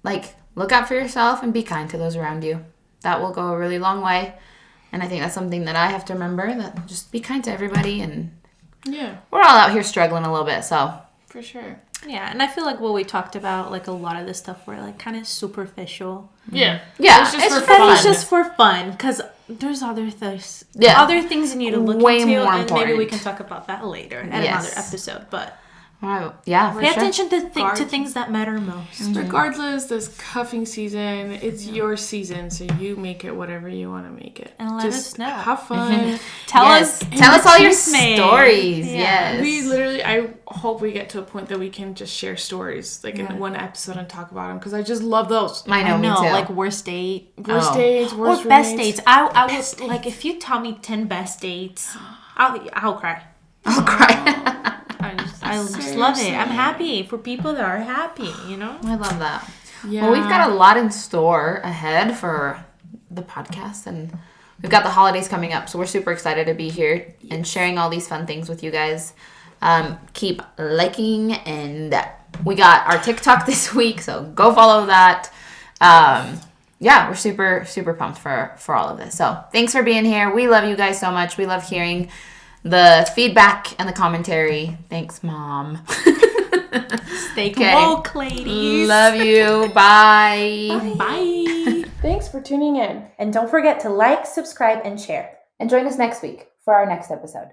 like, look out for yourself and be kind to those around you. That will go a really long way. And I think that's something that I have to remember, that just be kind to everybody. And we're all out here struggling a little bit, so. For sure. Yeah, and I feel like what we talked about, like a lot of this stuff, were like kind of superficial. Yeah. It's just for fun, because there's other things. Other things you need to look way into, more and important. maybe we can talk about that later at another episode. But for pay sure. attention to things that matter most. Regardless, this cuffing season, it's your season, so you make it whatever you want to make it. And let us know. Have fun. Tell us all your stories. Yes. We literally, I hope we get to a point that we can just share stories, like in one episode, and talk about them, because I just love those. I know, me too. Like worst date. Dates, worst or best roommates. dates. I would, like, if you tell me 10 best dates, I'll cry. I'll cry. I just love it. I'm happy for people that are happy, you know? I love that. Yeah. Well, we've got a lot in store ahead for the podcast, and we've got the holidays coming up, so we're super excited to be here and sharing all these fun things with you guys. Keep liking, and we got our TikTok this week, so go follow that. We're super, super pumped for all of this. So thanks for being here. We love you guys so much. We love hearing the feedback and the commentary. Thanks, Mom. Stay woke, ladies. Love you. Bye. Bye. Thanks for tuning in. And don't forget to like, subscribe, and share. And join us next week for our next episode.